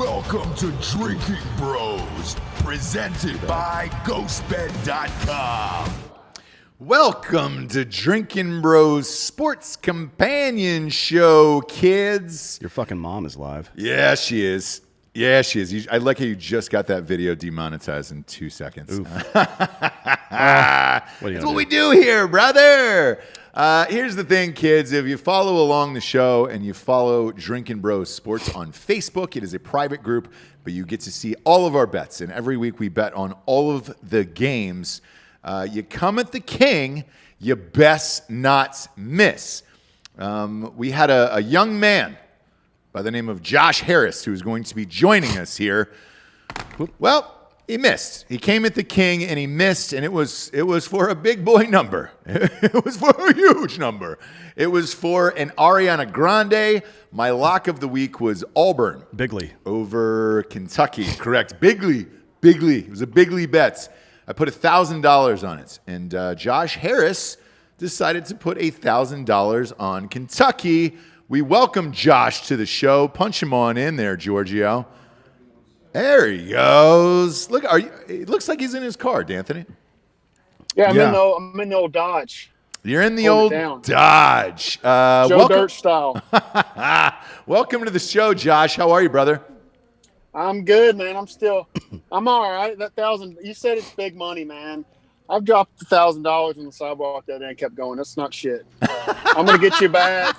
Welcome to Drinkin Bros, presented by GhostBed.com. Welcome to Drinkin Bros Sports Companion Show, kids. Your fucking mom is live. Yeah, she is. Yeah, she is. I like how you just got that video demonetized in 2 seconds. That's what we do here, brother. Here's the thing, kids. If you follow along the show and you follow Drinkin Bros Sports on Facebook, it is a private group, but you get to see all of our bets. And every week we bet on all of the games. You come at the king, you best not miss. We had a young man by the name of Josh Harris, who is going to be joining us here. Well, he missed. He came at the king and he missed, and it was for a big boy number. It was for a huge number. It was for an Ariana Grande. My lock of the week was Auburn. Bigly. Over Kentucky. Correct. Bigly. It was a bigly bet. I put $1,000 on it, and Josh Harris decided to put $1,000 on Kentucky. We welcome Josh to the show. Punch him on in there, Giorgio. There he goes. Look, it looks like he's in his car, D'Anthony. Yeah, I'm in the old Dodge. You're in the old Dodge. Joe Dirt style. Welcome to the show, Josh. How are you, brother? I'm good, man. I'm all right. That $1,000, you said it's big money, man. I've dropped $1,000 on the sidewalk that day and kept going. That's not shit. I'm gonna get you back.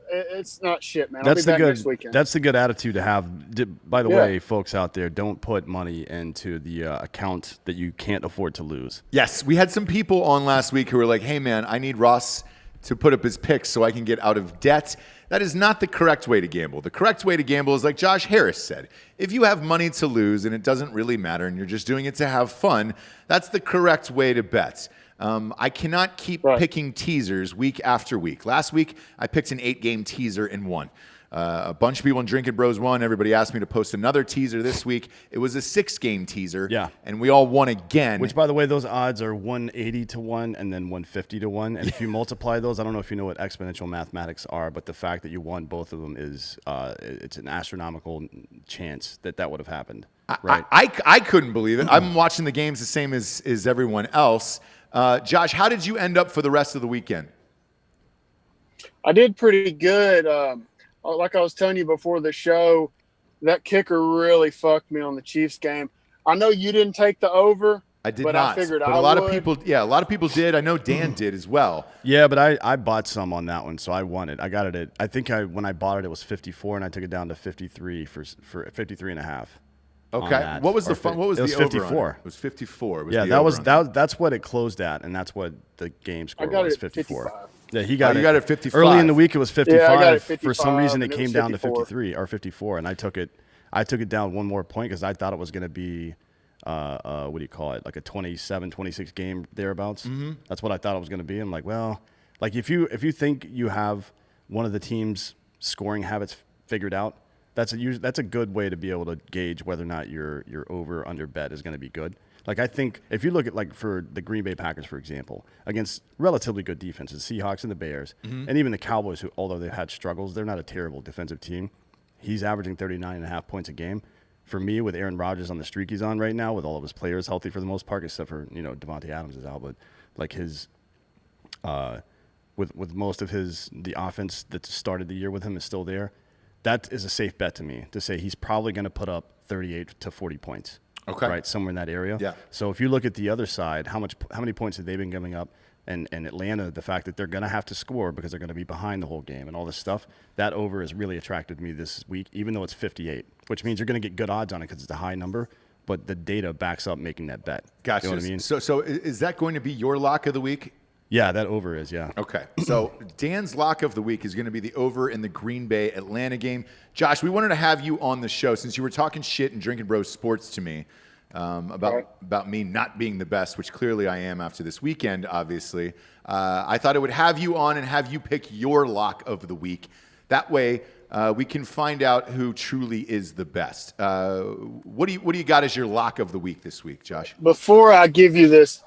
It's not shit, man. I'll be back next weekend. That's the good attitude to have. By the way, folks out there, don't put money into the account that you can't afford to lose. Yes, we had some people on last week who were like, hey, man, I need Ross to put up his picks so I can get out of debt. That is not the correct way to gamble. The correct way to gamble is like Josh Harris said. If you have money to lose and it doesn't really matter and you're just doing it to have fun, that's the correct way to bet. I cannot keep picking teasers week after week. Last week, I picked an 8-game teaser and won. A bunch of people in Drinkin Bros won. Everybody asked me to post another teaser this week. It was a 6-game teaser, and we all won again. Which, by the way, those odds are 180 to 1 and then 150 to 1. And if you multiply those, I don't know if you know what exponential mathematics are, but the fact that you won both of them is it's an astronomical chance that would have happened. Right? I couldn't believe it. I'm watching the games the same as everyone else. Josh, how did you end up for the rest of the weekend? I did pretty good. Like I was telling you before the show, that kicker really fucked me on the Chiefs game. I know you didn't take the over. I did but not. I figured but a lot of people did. I know Dan did as well. Yeah, but I bought some on that one, so I won it. I got it at, when I bought it, it was 54, and I took it down to 53 for 53 and a half. Okay. What was the fun? What was the 54. over on it? It was 54. That's what it closed at, and that's what the game score was. 54. 55. Yeah, he got it. You got it at 55. Early in the week, it was 55. Yeah, I got it 55. For some reason, it came down to 54. 53 or 54, and I took it down one more point because I thought it was going to be, what do you call it, like a 27, 26 game thereabouts. Mm-hmm. That's what I thought it was going to be. I'm like, well, like if you think you have one of the team's scoring habits figured out, that's a good way to be able to gauge whether or not your over under bet is going to be good. Like I think if you look at like for the Green Bay Packers, for example, against relatively good defenses, Seahawks and the Bears, and even the Cowboys, who although they've had struggles, they're not a terrible defensive team. He's averaging 39.5 points a game. For me, with Aaron Rodgers on the streak he's on right now, with all of his players healthy for the most part, except for Devontae Adams is out, but like his with most of the offense that started the year with him is still there. That is a safe bet to me to say he's probably going to put up 38 to 40 points. Okay. Right, somewhere in that area. Yeah. So if you look at the other side, how many points have they been giving up? And Atlanta, the fact that they're going to have to score because they're going to be behind the whole game and all this stuff, that over has really attracted me this week, even though it's 58, which means you're going to get good odds on it because it's a high number, but the data backs up making that bet. Gotcha. You know what I mean? So is that going to be your lock of the week? Yeah, that over is, yeah. Okay. So Dan's lock of the week is going to be the over in the Green Bay Atlanta game. Josh, we wanted to have you on the show since you were talking shit and Drinkin Bros Sports to me. About me not being the best, which clearly I am after this weekend, obviously. I thought I would have you on and have you pick your lock of the week. That way, we can find out who truly is the best. What do you got as your lock of the week this week, Josh? Before I give you this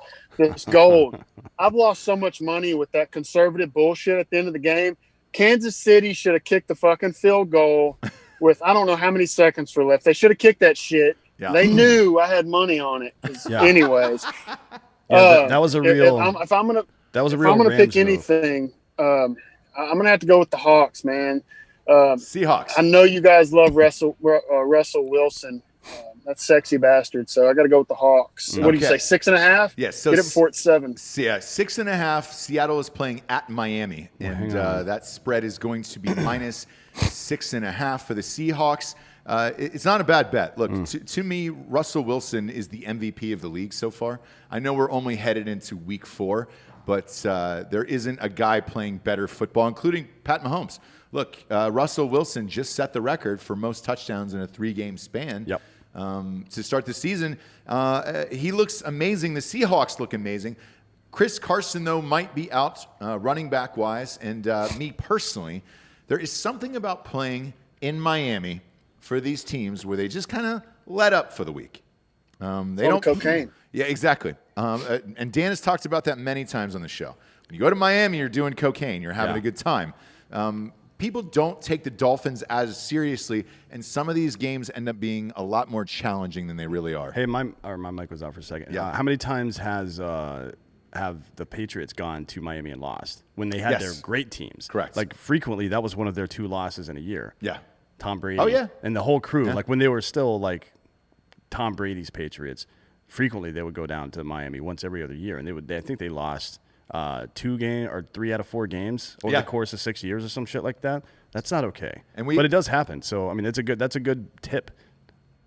gold, I've lost so much money with that conservative bullshit at the end of the game. Kansas City should have kicked the fucking field goal with I don't know how many seconds were left. They should have kicked that shit. Yeah. They knew I had money on it. Yeah. Anyways, that was a real. If I'm gonna Rams pick move. anything, I'm gonna have to go with the Hawks, man. Seahawks. I know you guys love Russell Wilson. That sexy bastard. So I got to go with the Hawks. What do you say, 6.5? Yes. So get it before it's 7. Yeah, 6.5. Seattle is playing at Miami, and that spread is going to be minus 6.5 for the Seahawks. It's not a bad bet. Look, to me, Russell Wilson is the MVP of the league so far. I know we're only headed into week 4, but there isn't a guy playing better football, including Pat Mahomes. Look, Russell Wilson just set the record for most touchdowns in a 3-game span. Yep. To start the season. He looks amazing. The Seahawks look amazing. Chris Carson, though, might be out running back-wise. And me personally, there is something about playing in Miami for these teams where they just kind of let up for the week. They don't cocaine. Yeah, exactly. And Dan has talked about that many times on the show. When you go to Miami, you're doing cocaine. You're having a good time. People don't take the Dolphins as seriously, and some of these games end up being a lot more challenging than they really are. Hey, my mic was out for a second. Yeah. How many times have the Patriots gone to Miami and lost when they had their great teams? Correct. Like frequently, that was one of their 2 losses in a year. Yeah. Tom Brady. Oh, yeah. And the whole crew, Yeah. like when they were still like Tom Brady's Patriots, frequently they would go down to Miami once every other year, and I think they lost 3 out of 4 games over the course of 6 years or some shit like that. That's not okay. But it does happen. So I mean, that's a good tip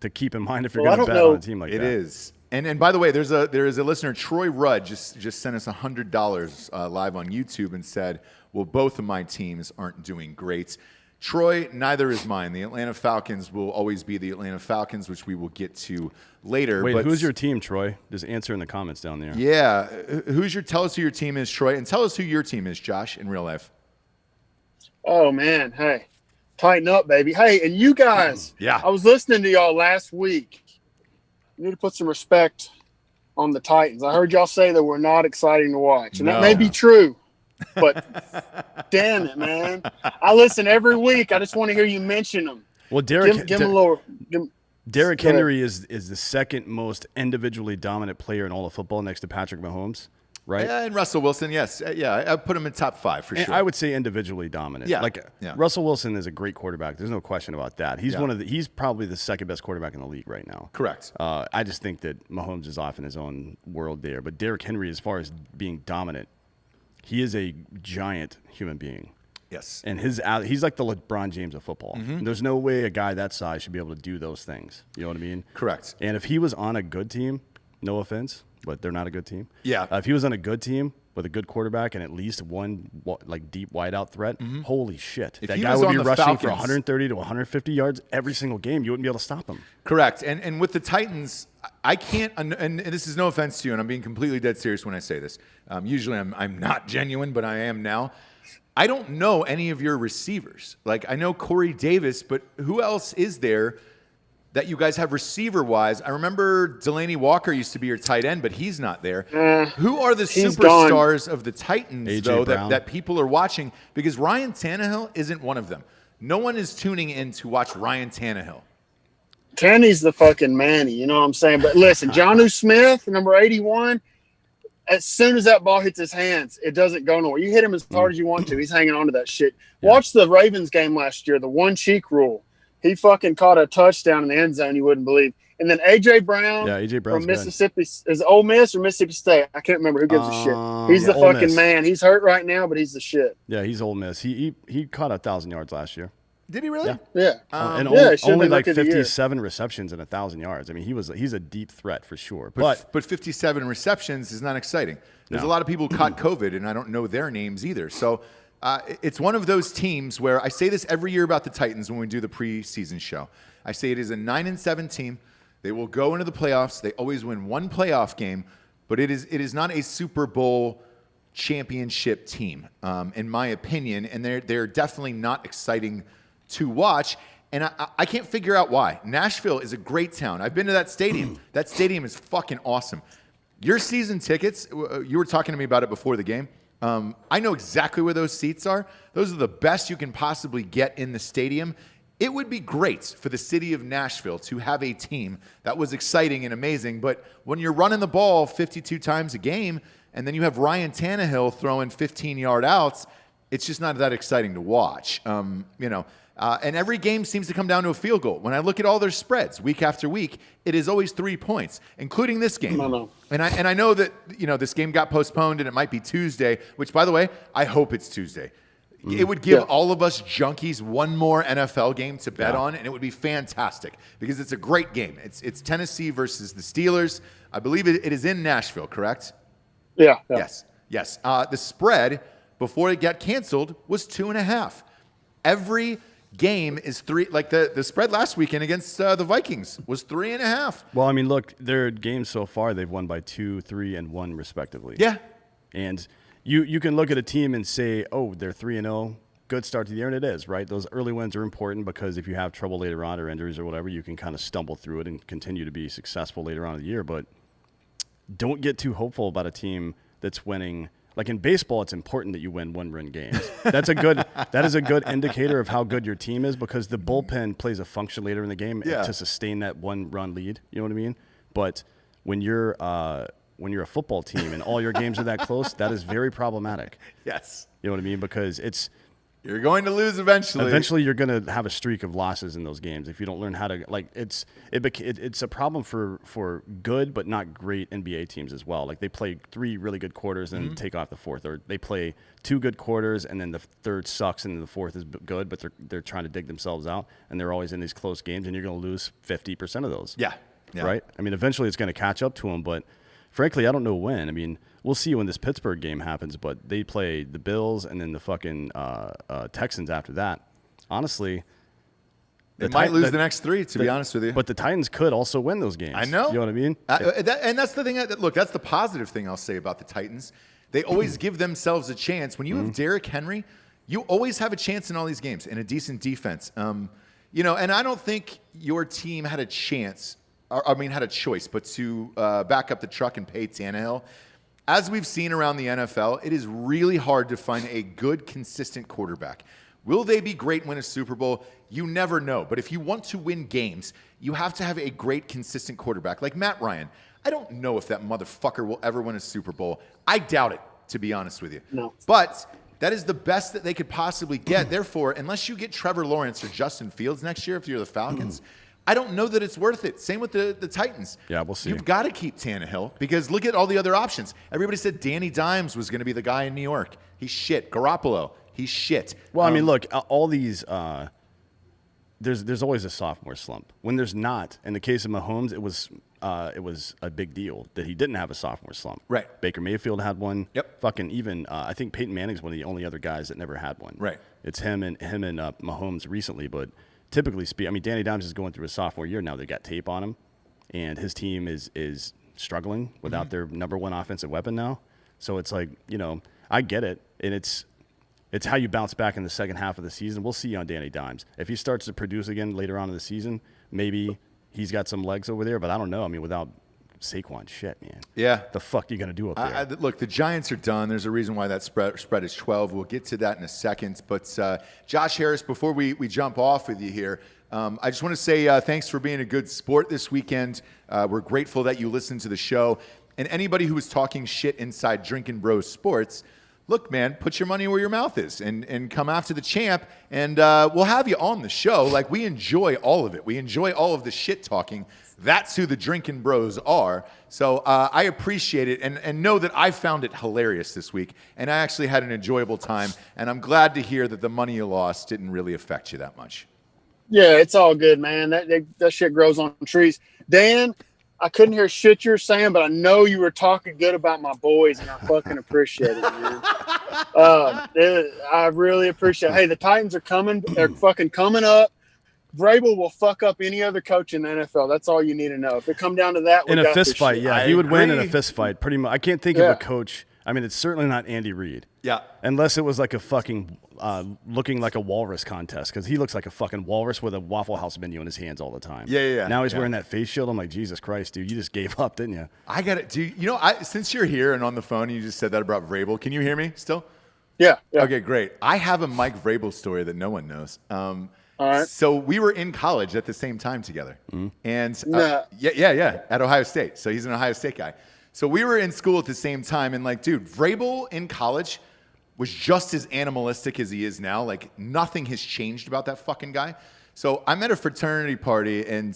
to keep in mind if you're going to bet on a team like that. It is. And by the way, there is a listener, Troy Rudd, just sent us $100 live on YouTube and said, "Well, both of my teams aren't doing great." Troy, neither is mine. The Atlanta Falcons will always be the Atlanta Falcons, which we will get to later. Wait, who's your team, Troy? Just answer in the comments down there. Yeah. Tell us who your team is, Troy, and tell us who your team is, Josh, in real life. Oh, man. Hey, tighten up, baby. Hey, and you guys, I was listening to y'all last week. You need to put some respect on the Titans. I heard y'all say that we're not exciting to watch, and that may be true. But damn it, man! I listen every week. I just want to hear you mention them. Well, give him a little. Derrick Henry is the second most individually dominant player in all of football, next to Patrick Mahomes, right? Yeah, and Russell Wilson, yes, I put him in top 5 for sure. I would say individually dominant. Yeah, Russell Wilson is a great quarterback. There's no question about that. He's probably the second best quarterback in the league right now. Correct. I just think that Mahomes is off in his own world there. But Derrick Henry, as far as being dominant, he is a giant human being. Yes. And he's like the LeBron James of football. Mm-hmm. There's no way a guy that size should be able to do those things. You know what I mean? Correct. And if he was on a good team, no offense, but they're not a good team. Yeah. If he was on a good team with a good quarterback and at least one like deep wideout threat, holy shit. That guy would be rushing for 130 to 150 yards every single game. You wouldn't be able to stop him. Correct. And with the Titans, I can't, and this is no offense to you, and I'm being completely dead serious when I say this. Usually I'm not genuine, but I am now. I don't know any of your receivers. Like, I know Corey Davis, but who else is there that you guys have receiver-wise? I remember Delaney Walker used to be your tight end, but he's not there. Who are the superstars of the Titans, though, that people are watching? Because Ryan Tannehill isn't one of them. No one is tuning in to watch Ryan Tannehill. Tanny's the fucking Manny, you know what I'm saying? But listen, Jonnu Smith, number 81, as soon as that ball hits his hands, it doesn't go nowhere. You hit him as hard as you want to. He's hanging on to that shit. Watch the Ravens game last year, the one cheek rule. He fucking caught a touchdown in the end zone you wouldn't believe. And then A.J. Brown from Mississippi. Is it Ole Miss or Mississippi State? I can't remember. Who gives a shit? He's the fucking man. He's hurt right now, but he's the shit. Yeah, he's Ole Miss. He caught 1,000 yards last year. Did he really? Yeah. And only like 57 receptions and 1,000 yards. I mean, he's a deep threat for sure. But 57 receptions is not exciting. There's a lot of people who caught COVID, and I don't know their names either. So it's one of those teams where I say this every year about the Titans when we do the preseason show. I say it is a 9-7 team. They will go into the playoffs. They always win one playoff game, but it is not a Super Bowl championship team, in my opinion, and they're definitely not exciting to watch, and I can't figure out why. Nashville is a great town. I've been to that stadium. That stadium is fucking awesome. Your season tickets, you were talking to me about it before the game. I know exactly where those seats are. Those are the best you can possibly get in the stadium. It would be great for the city of Nashville to have a team that was exciting and amazing, but when you're running the ball 52 times a game and then you have Ryan Tannehill throwing 15-yard outs, it's just not that exciting to watch. And every game seems to come down to a field goal. When I look at all their spreads week after week, it is always 3 points, including this game. No. And I know that this game got postponed and it might be Tuesday, which, by the way, I hope it's Tuesday. It would give all of us junkies one more NFL game to bet on, and it would be fantastic because it's a great game. It's Tennessee versus the Steelers. I believe it is in Nashville, correct? Yeah. Yes. The spread before it got canceled was 2.5. Every game is 3. Like the spread last weekend against the Vikings was 3.5. Well, I mean, look, their games so far, they've won by 2, 3, and 1 respectively. Yeah. And you can look at a team and say, oh, they're 3-0, good start to the year, and it is, right? Those early wins are important because if you have trouble later on or injuries or whatever, you can kind of stumble through it and continue to be successful later on in the year. But don't get too hopeful about a team that's winning. Like in baseball, it's important that you win one-run games. That is a good indicator of how good your team is because the bullpen plays a function later in the game to sustain that one-run lead. You know what I mean? But when you're a football team and all your games are that close, that is very problematic. Yes. You know what I mean? Because you're going to lose eventually. Eventually, you're going to have a streak of losses in those games if you don't learn how to it's a problem for good but not great NBA teams as well. Like they play 3 really good quarters and take off the fourth, or they play 2 good quarters and then the third sucks and then the fourth is good, but they're trying to dig themselves out and they're always in these close games and you're going to lose 50% of those. Yeah. Right. I mean, eventually it's going to catch up to them, but frankly, I don't know when. I mean, we'll see when this Pittsburgh game happens, but they play the Bills and then the fucking Texans after that. Honestly, they might lose the next 3, to be honest with you. But the Titans could also win those games. I know. You know what I mean? And that's the thing. Look, that's the positive thing I'll say about the Titans. They always give themselves a chance. When you have Derrick Henry, you always have a chance in all these games and a decent defense. And I don't think your team had a chance. Had a choice, but to back up the truck and pay Tannehill. As we've seen around the NFL, it is really hard to find a good, consistent quarterback. Will they be great and win a Super Bowl? You never know. But if you want to win games, you have to have a great, consistent quarterback. Like Matt Ryan. I don't know if that motherfucker will ever win a Super Bowl. I doubt it, to be honest with you. No. But that is the best that they could possibly get. Therefore, unless you get Trevor Lawrence or Justin Fields next year, if you're the Falcons, I don't know that it's worth it. Same with the Titans. Yeah, we'll see. You've got to keep Tannehill because look at all the other options. Everybody said Danny Dimes was going to be the guy in New York. He's shit. Garoppolo, he's shit. Well, I mean, look, all these there's always a sophomore slump. When there's not, in the case of Mahomes, it was a big deal that he didn't have a sophomore slump. Right. Baker Mayfield had one. Yep. Fucking even I think Peyton Manning's one of the only other guys that never had one. Right. It's him and Mahomes recently, but typically speaking, I mean, Danny Dimes is going through his sophomore year now. They got tape on him, and his team is struggling without their number one offensive weapon now. So it's like, I get it, and it's how you bounce back in the second half of the season. We'll see on Danny Dimes. If he starts to produce again later on in the season, maybe he's got some legs over there, but I don't know. I mean, without Saquon, shit, man. Yeah. The fuck you going to do up there? Look, the Giants are done. There's a reason why that spread is 12. We'll get to that in a second. But Josh Harris, before we jump off with you here, I just want to say thanks for being a good sport this weekend. We're grateful that you listened to the show. And anybody who was talking shit inside Drinkin Bros Sports, look, man, put your money where your mouth is and come after the champ, and we'll have you on the show. Like, we enjoy all of it. We enjoy all of the shit talking. That's who the Drinkin Bros are. So I appreciate it and know that I found it hilarious this week, and I actually had an enjoyable time, and I'm glad to hear that the money you lost didn't really affect you that much. Yeah, it's all good, man. That shit grows on trees. Dan, I couldn't hear shit you're saying, but I know you were talking good about my boys, and I fucking appreciate it, man. I really appreciate it. Hey, the Titans are coming. They're fucking coming up. Vrabel will fuck up any other coach in the NFL. That's all you need to know. If it come down to that, in a fist fight, yeah, he would win in a fist fight. Pretty much. I can't think of a coach. I mean, it's certainly not Andy Reid. Yeah. Unless it was like a fucking looking like a walrus contest, because he looks like a fucking walrus with a Waffle House menu in his hands all the time. Yeah. Now he's wearing that face shield. I'm like, Jesus Christ, dude, you just gave up, didn't you? I got it. Since you're here and on the phone, and you just said that about Vrabel. Can you hear me still? Yeah. Okay, great. I have a Mike Vrabel story that no one knows. All right. So we were in college at the same time together. And Nah. yeah, at Ohio State. So he's an Ohio State guy. So we were in school at the same time. And like, dude, Vrabel in college was just as animalistic as he is now. Like, nothing has changed about that fucking guy. So I'm at a fraternity party, and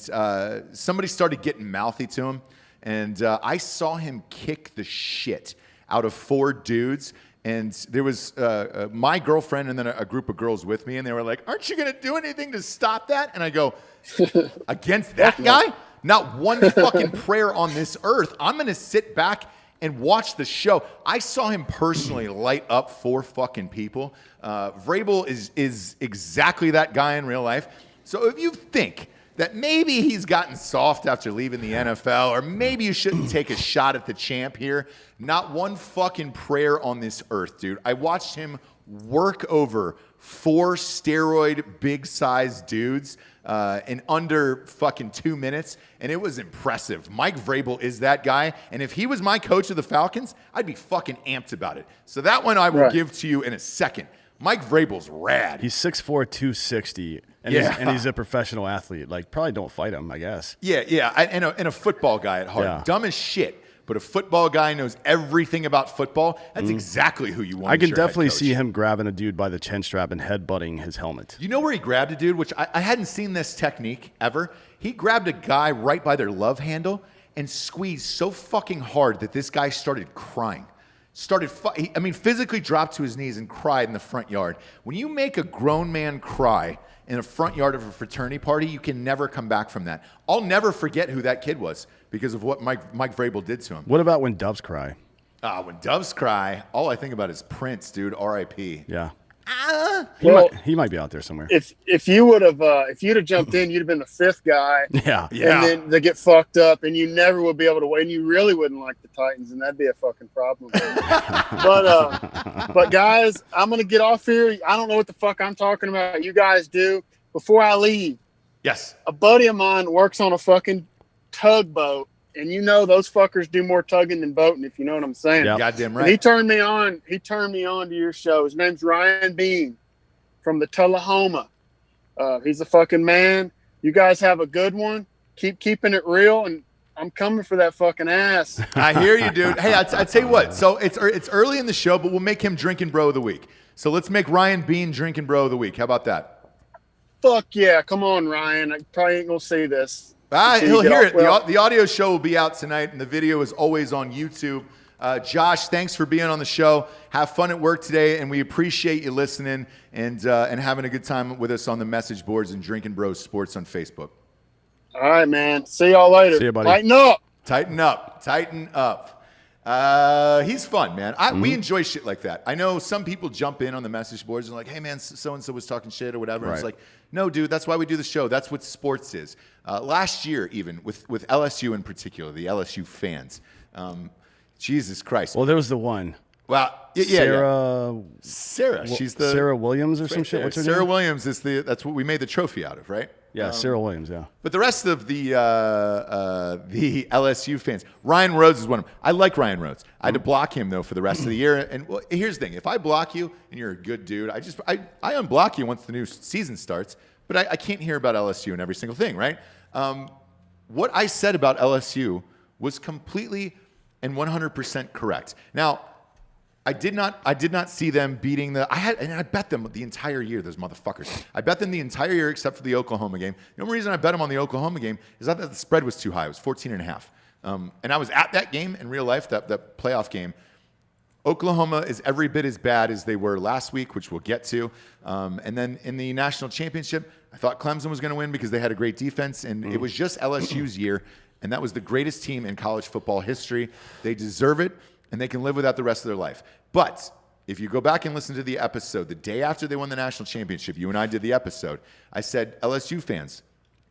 somebody started getting mouthy to him. And I saw him kick the shit out of 4 dudes. And there was my girlfriend and then a group of girls with me, and they were like, "Aren't you going to do anything to stop that?" And I go, "Against that guy? Not one fucking prayer on this earth. I'm going to sit back and watch the show." I saw him personally light up 4 fucking people. Vrabel is exactly that guy in real life. So if you think that maybe he's gotten soft after leaving the NFL, or maybe you shouldn't take a shot at the champ here, not one fucking prayer on this earth, dude. I watched him work over 4 steroid big-sized dudes in under fucking 2 minutes, and it was impressive. Mike Vrabel is that guy, and if he was my coach of the Falcons, I'd be fucking amped about it. So that one I will give to you in a second. Mike Vrabel's rad. He's 6'4", 260, and he's a professional athlete. Like, probably don't fight him, I guess. Yeah, and a football guy at heart. Yeah. Dumb as shit, but a football guy knows everything about football. That's exactly who you want. I can as your head definitely coach. see him grabbing a dude by the chin strap and headbutting his helmet. You know where he grabbed a dude, which I hadn't seen this technique ever. He grabbed a guy right by their love handle and squeezed so fucking hard that this guy started crying. Physically dropped to his knees and cried in the front yard. When you make a grown man cry in the front yard of a fraternity party, you can never come back from that. I'll never forget who that kid was because of what Mike Vrabel did to him. What about when doves cry? When doves cry, all I think about is Prince, dude. R.I.P. Yeah. Well, He might be out there somewhere. if you'd have jumped in, you'd have been the 5th guy. Yeah. And then they get fucked up, and you never would be able to win. You really wouldn't like the Titans, and that'd be a fucking problem. But guys, I'm gonna get off here. I don't know what the fuck I'm talking about. You guys do. Before I leave, Yes. a buddy of mine works on a fucking tugboat, and you know those fuckers do more tugging than boating, if you know what I'm saying. Yep. Goddamn And right. he turned me on to your show. His name's Ryan Bean from the Tullahoma. He's a fucking man. You guys have a good one. Keep keeping it real, and I'm coming for that fucking ass. I hear you, dude. Hey, I'd tell you what. So it's early in the show, but we'll make him Drinkin Bro of the week. So let's make Ryan Bean Drinkin Bro of the week. How about that? Fuck yeah. Come on, Ryan. I probably ain't going to see this. He'll hear it. Well, The audio show will be out tonight, and the video is always on YouTube. Josh, thanks for being on the show. Have fun at work today, and we appreciate you listening and having a good time with us on the message boards and Drinkin Bros Sports on Facebook. all right, man. See y'all later. See you, buddy. Lighten up. Tighten up. He's fun, man. We enjoy shit like that. I know some people jump in on the message boards and like, hey, man, so-and-so was talking shit or whatever. Right. It's like, no, dude, that's why we do the show. That's what sports is. Last year, even, with LSU in particular, the LSU fans, Jesus Christ. Well, there was the one. Well, Sarah. She's the Sarah Williams or some shit. What's her Sarah name? Williams that's what we made the trophy out of, right? Yeah, Sarah Williams. Yeah. But the rest of the LSU fans, Ryan Rhodes is one of them. I like Ryan Rhodes. I had to block him though for the rest of the year. And well, here's the thing: if I block you and you're a good dude, I unblock you once the new season starts. But I can't hear about LSU and every single thing, right? What I said about LSU was completely and 100% correct. Now, I did not see them beating I bet them the entire year, those motherfuckers. I bet them the entire year except for the Oklahoma game. The only reason I bet them on the Oklahoma game is that the spread was too high. It was 14.5. And I was at that game in real life, that playoff game. Oklahoma is every bit as bad as they were last week, which we'll get to. And then in the national championship, I thought Clemson was going to win because they had a great defense, and it was just LSU's year, and that was the greatest team in college football history. They deserve it, and they can live without the rest of their life. But if you go back and listen to the episode, the day after they won the national championship, you and I did the episode, I said, LSU fans,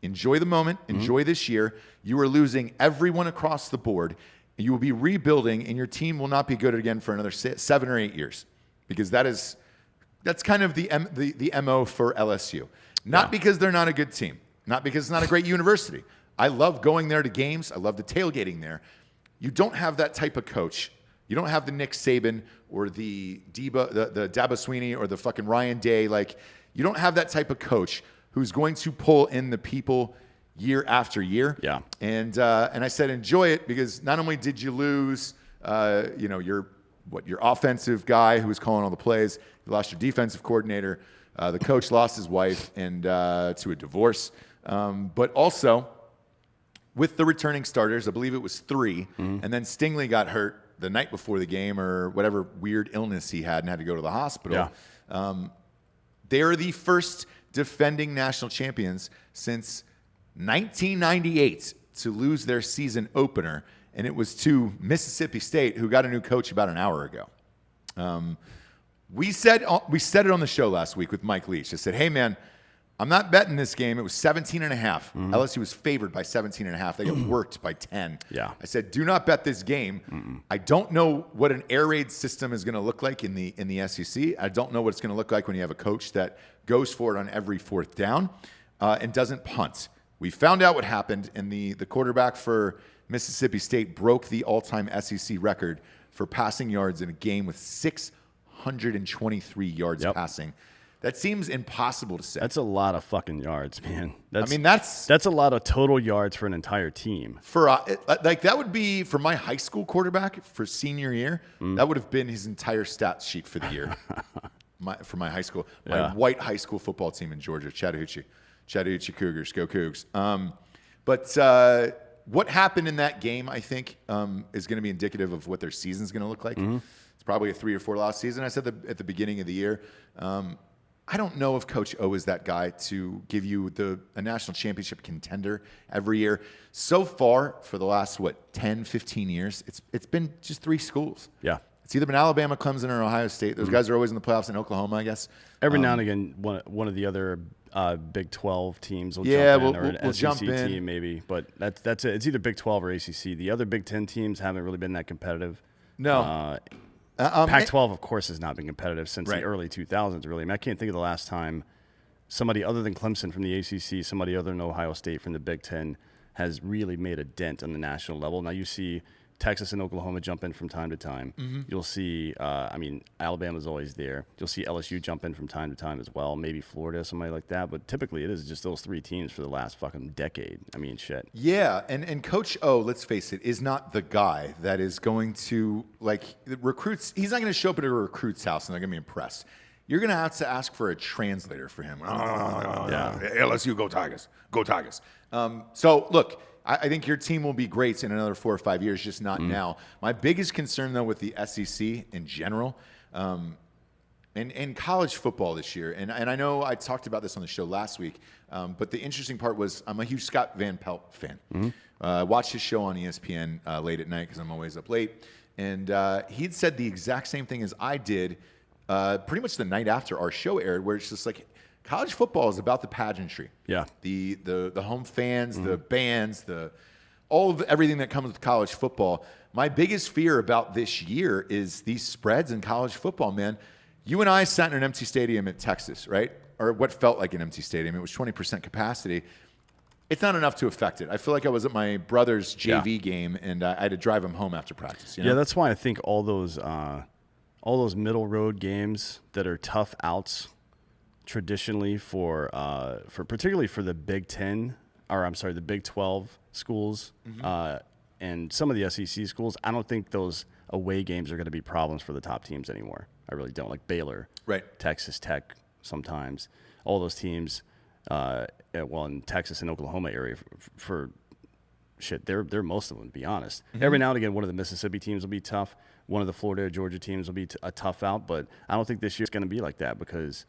enjoy the moment, enjoy this year. You are losing everyone across the board. You will be rebuilding, and your team will not be good again for another 7 or 8 years, because that's kind of the MO for LSU. Not because they're not a good team, not because it's not a great university. I love going there to games. I love the tailgating there. You don't have that type of coach. You don't have the Nick Saban or the Dabo Sweeney or the fucking Ryan Day. Like, you don't have that type of coach who's going to pull in the people year after year. Yeah. And I said, enjoy it, because not only did you lose, your offensive guy who was calling all the plays, you lost your defensive coordinator, the coach lost his wife and to a divorce, but also with the returning starters, I believe it was 3, and then Stingley got hurt the night before the game or whatever weird illness he had and had to go to the hospital. Yeah. They're the first defending national champions since 1998 to lose their season opener, and it was to Mississippi State, who got a new coach about an hour ago. We said it on the show last week with Mike Leach. I said, hey, man, I'm not betting this game. It was 17.5. LSU was favored by 17.5. They got worked by 10. Yeah. I said, do not bet this game. I don't know what an air raid system is going to look like in the SEC. I don't know what it's going to look like when you have a coach that goes for it on every 4th down and doesn't punt. We found out what happened, and the quarterback for Mississippi State broke the all-time SEC record for passing yards in a game with 623 yards passing. That seems impossible to say. That's a lot of fucking yards, man. That's a lot of total yards for an entire team. For that would be for my high school quarterback for senior year. That would have been his entire stat sheet for the year. For my high school, my white high school football team in Georgia, Chattahoochee Cougars, go Cougs. But what happened in that game, I think, is going to be indicative of what their season's going to look like. It's probably a 3 or 4 loss season. I said at the beginning of the year. I don't know if Coach O is that guy to give you a national championship contender every year. So far, for the last, 10, 15 years, it's been just 3 schools. Yeah. It's either been Alabama, Clemson, or Ohio State. Those guys are always in the playoffs, in Oklahoma, I guess. Every now and again, one of the other Big 12 teams will jump in, or an we'll SEC jump in. team maybe. But that's it. It's either Big 12 or ACC. The other Big 10 teams haven't really been that competitive. No. Pac-12, of course, has not been competitive since Right. the early 2000s, really. I mean, I can't think of the last time somebody other than Clemson from the ACC, somebody other than Ohio State from the Big Ten has really made a dent on the national level. Now you see Texas and Oklahoma jump in from time to time. You'll see, Alabama's always there. You'll see LSU jump in from time to time as well, maybe Florida, somebody like that. But typically it is just those 3 teams for the last fucking decade. I mean, shit. Yeah, and Coach O, let's face it, is not the guy that is going to, recruits. He's not going to show up at a recruit's house and they're going to be impressed. You're going to have to ask for a translator for him. LSU, go Tigers. Go Tigers. So, look, I think your team will be great in another 4 or 5 years, just not now. My biggest concern, though, with the SEC in general and college football this year, and I know I talked about this on the show last week, but the interesting part was I'm a huge Scott Van Pelt fan. Watched his show on ESPN late at night because I'm always up late. And he'd said the exact same thing as I did pretty much the night after our show aired, where it's just like, college football is about the pageantry. Yeah. The home fans, the bands, everything that comes with college football. My biggest fear about this year is these spreads in college football, man. You and I sat in an empty stadium at Texas, right? Or what felt like an empty stadium. It was 20% capacity. It's not enough to affect it. I feel like I was at my brother's JV game, and I had to drive him home after practice. You know? Yeah, that's why I think all those middle road games that are tough outs traditionally for particularly for the Big 10, or I'm sorry, the Big 12 schools and some of the SEC schools, I don't think those away games are going to be problems for the top teams anymore. I really don't. Like Baylor, right? Texas Tech, sometimes all those teams. In Texas and Oklahoma area for shit, they're most of them. To be honest, every now and again, one of the Mississippi teams will be tough. One of the Florida or Georgia teams will be a tough out, but I don't think this year's going to be like that because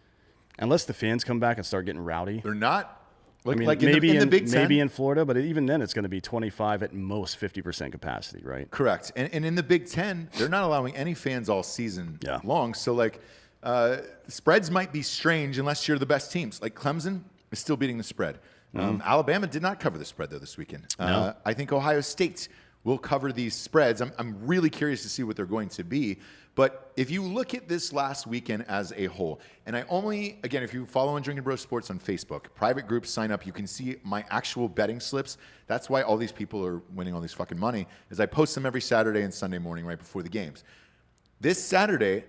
unless the fans come back and start getting rowdy, they're not. Maybe in the Big Ten, maybe in Florida, but even then it's going to be 25 at most 50% capacity, right? Correct. And in the Big Ten, they're not allowing any fans all season long. So spreads might be strange unless you're the best teams. Like Clemson is still beating the spread. Alabama did not cover the spread though this weekend. No. I think Ohio State will cover these spreads. I'm really curious to see what they're going to be. But if you look at this last weekend as a whole, and again, if you follow on Drinkin Bros Sports on Facebook, private groups, sign up, you can see my actual betting slips. That's why all these people are winning all this fucking money, is I post them every Saturday and Sunday morning right before the games. This Saturday,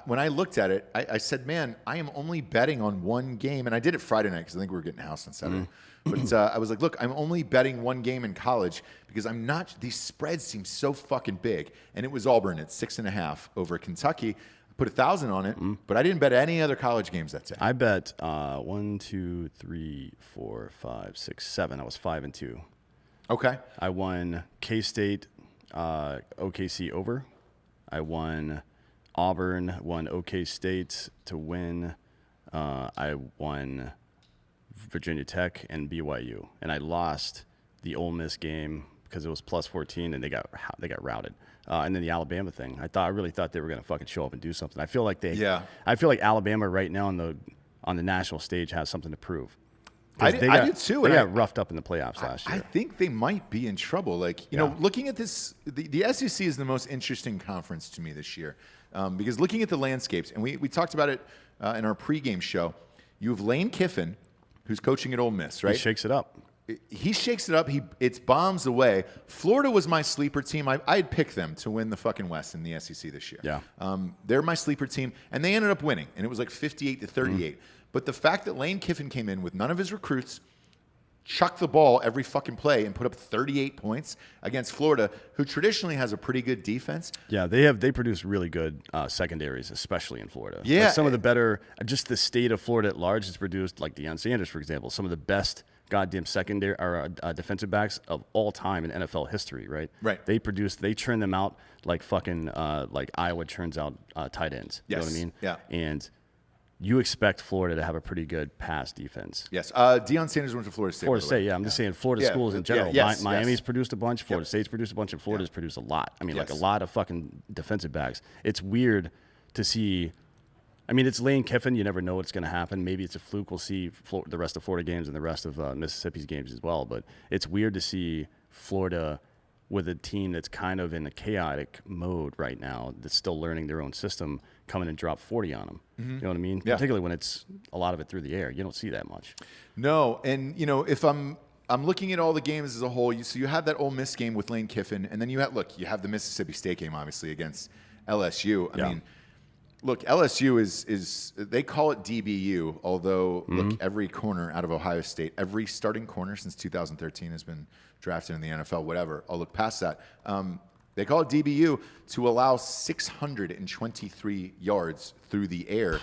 when I looked at it, I said, man, I am only betting on one game. And I did it Friday night because I think we were getting housed on Saturday. But I was like, look, I'm only betting one game in college because these spreads seem so fucking big. And it was Auburn at 6.5 over Kentucky. I put 1,000 on it, but I didn't bet any other college games that day. I bet 1, 2, 3, 4, 5, 6, 7. I was 5-2. Okay. I won K-State, OKC over. I won Auburn, won OK State to win. I won Virginia Tech and BYU, and I lost the Ole Miss game because it was plus 14 and they got routed. And then the Alabama thing, I really thought they were going to fucking show up and do something. I feel like I feel like Alabama right now on the national stage has something to prove. I do too. They got roughed up in the playoffs last year. I think they might be in trouble. Like, you know, looking at this, the SEC is the most interesting conference to me this year because looking at the landscapes, and we talked about it in our pregame show, you have Lane Kiffin, who's coaching at Ole Miss, right? He shakes it up. He shakes it up. It's bombs away. Florida was my sleeper team. I'd pick them to win the fucking West in the SEC this year. Yeah. They're my sleeper team, and they ended up winning, and it was like 58-38. But the fact that Lane Kiffin came in with none of his recruits, chucked the ball every fucking play, and put up 38 points against Florida, who traditionally has a pretty good defense. Yeah, they produce really good secondaries, especially in Florida. Yeah. Like some of the better, just the state of Florida at large has produced, like Deion Sanders, for example, some of the best goddamn secondary or defensive backs of all time in NFL history, right? Right. They churn them out like fucking like Iowa churns out tight ends. Yes. You know what I mean? Yeah. And you expect Florida to have a pretty good pass defense. Yes. Deion Sanders went to Florida State. Florida State, yeah. I'm just saying Florida schools in general. Miami's produced a bunch. Florida State's produced a bunch, and Florida's produced a lot. I mean, like a lot of fucking defensive backs. It's weird to see. I mean, it's Lane Kiffin. You never know what's going to happen. Maybe it's a fluke. We'll see the rest of Florida games and the rest of Mississippi's games as well. But it's weird to see Florida with a team that's kind of in a chaotic mode right now, that's still learning their own system, come in and drop 40 on them. You know what I mean? Yeah. Particularly when it's a lot of it through the air. You don't see that much. No, and you know, if I'm looking at all the games as a whole, so you have that Ole Miss game with Lane Kiffin, and then you have the Mississippi State game obviously against LSU. I mean, look, LSU is they call it DBU, although look, every corner out of Ohio State, every starting corner since 2013 has been drafted in the NFL, whatever. I'll look past that. They call it DBU to allow 623 yards through the air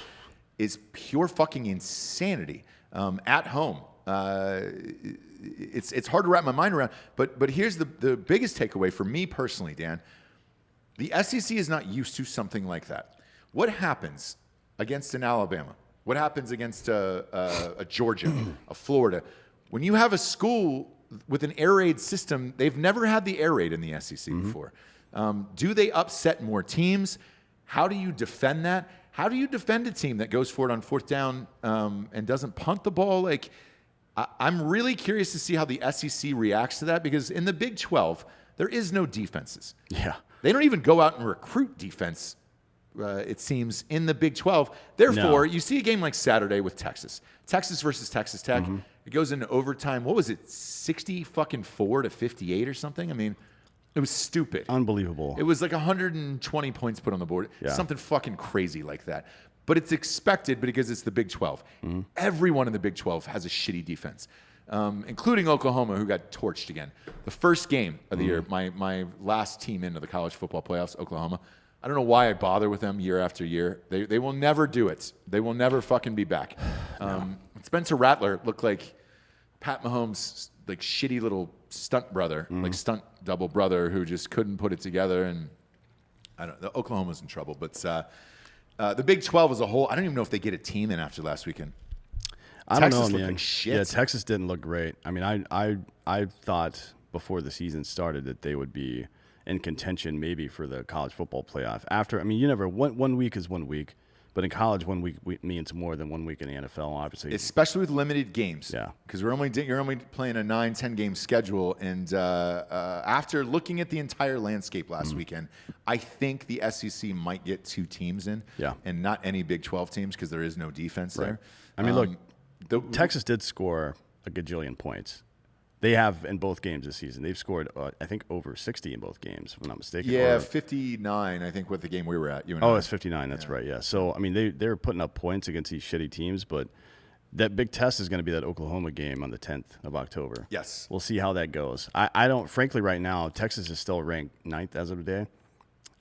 is pure fucking insanity at home. It's hard to wrap my mind around, but here's the biggest takeaway for me personally, Dan. The SEC is not used to something like that. What happens against an Alabama? What happens against a Georgia, a Florida? When you have a school with an air raid system, they've never had the air raid in the SEC before. Do they upset more teams? How do you defend that? How do you defend a team that goes for it on fourth down and doesn't punt the ball? Like, I'm really curious to see how the SEC reacts to that, because in the Big 12, there is no defenses. Yeah. They don't even go out and recruit defense, it seems, in the Big 12. Therefore, you see a game like Saturday with Texas versus Texas Tech. It goes into overtime. What was it, 64 to 58 or something? I mean, it was stupid. Unbelievable. It was like 120 points put on the board. Yeah. Something fucking crazy like that. But it's expected because it's the Big 12. Everyone in the Big 12 has a shitty defense, including Oklahoma, who got torched again. The first game of the year, my last team into the college football playoffs, Oklahoma. I don't know why I bother with them year after year. They will never do it. They will never fucking be back. Spencer Rattler looked like Pat Mahomes' like shitty little stunt brother, like stunt double brother, who just couldn't put it together. And I don't know. Oklahoma's in trouble, but the Big 12 as a whole, I don't even know if they get a team in after last weekend. Texas looked looked like shit. Yeah, Texas didn't look great. I mean, I thought before the season started that they would be in contention maybe for the college football playoff. After, I mean, you never, one week is 1 week, but in college, 1 week means more than 1 week in the NFL, obviously. Especially with limited games. Yeah. Because you're only playing a 9-10 game schedule. And after looking at the entire landscape last weekend, I think the SEC might get 2 teams in. Yeah. And not any Big 12 teams, because there is no defense there. I mean, look, Texas did score a gajillion points. They have in both games this season. They've scored, I think, over 60 in both games, if I'm not mistaken. Yeah, 59, I think, with the game we were at. You and Oh, I. it's 59. That's right. Yeah. So, I mean, they're putting up points against these shitty teams, but that big test is going to be that Oklahoma game on the 10th of October. Yes. We'll see how that goes. I don't, frankly, right now, Texas is still ranked 9th as of today.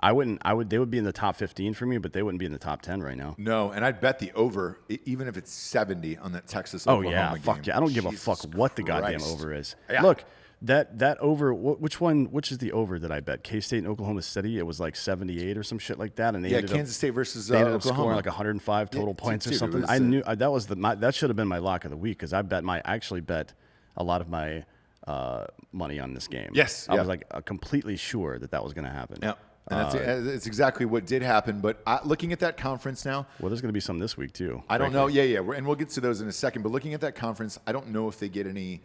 They would be in the top 15 for me, but they wouldn't be in the top 10 right now. No, and I'd bet the over, even if it's 70 on that Texas-Oklahoma game. Oh, yeah. Fuck yeah. I don't give a fuck what the goddamn Christ. over is. Yeah. Look, that over, which is the over that I bet? K-State and Oklahoma City, it was like 78 or some shit like that. And they ended Kansas State versus they ended up Oklahoma. scoring like 105 total points or dude, something. I knew that should have been my lock of the week because I actually bet a lot of my money on this game. Yes. I was like completely sure that was going to happen. Yeah. And that's exactly what did happen. But looking at that conference now. Well, there's going to be some this week, too. I don't know. Yeah. And we'll get to those in a second. But looking at that conference, I don't know if they get any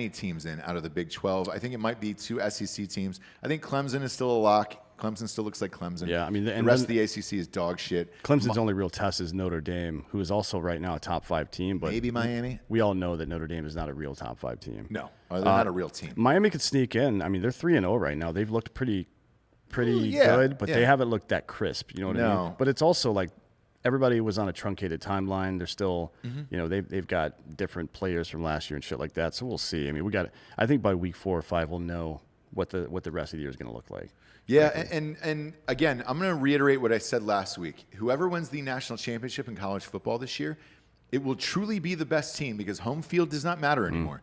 teams in out of the Big 12. I think it might be 2 SEC teams. I think Clemson is still a lock. Clemson still looks like Clemson. Yeah, I mean, the rest of the ACC is dog shit. Clemson's only real test is Notre Dame, who is also right now a top 5 team. But maybe Miami. We all know that Notre Dame is not a real top 5 team. No, they're not a real team. Miami could sneak in. I mean, they're 3-0 right now. They've looked pretty good, but they haven't looked that crisp. You know what I mean? But it's also like everybody was on a truncated timeline. They're still, they've got different players from last year and shit like that. So we'll see. I mean, I think by week 4 or 5 we'll know what the rest of the year is going to look like. Yeah, and again, I'm going to reiterate what I said last week. Whoever wins the national championship in college football this year, it will truly be the best team because home field does not matter anymore.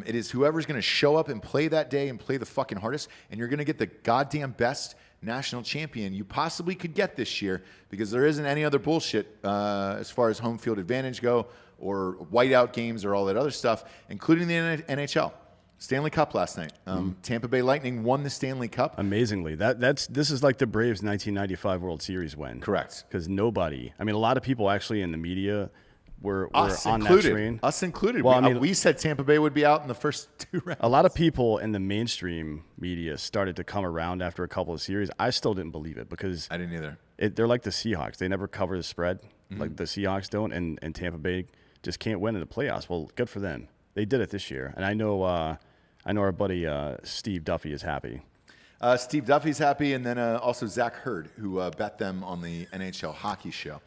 It is whoever's going to show up and play that day and play the fucking hardest, and you're going to get the goddamn best national champion you possibly could get this year because there isn't any other bullshit as far as home field advantage go or whiteout games or all that other stuff, including the NHL. Stanley Cup last night. Tampa Bay Lightning won the Stanley Cup. Amazingly. This is like the Braves 1995 World Series win. Correct. Because a lot of people actually in the media were on included. that train. Us included. Well, we said Tampa Bay would be out in the first 2 rounds. A lot of people in the mainstream media started to come around after a couple of series. I still didn't believe it because I didn't either. They're like the Seahawks. They never cover the spread like the Seahawks don't, and Tampa Bay just can't win in the playoffs. Well, good for them. They did it this year, and I know our buddy Steve Duffy is happy. Steve Duffy's happy, and then also Zach Hurd, who bet them on the NHL hockey show.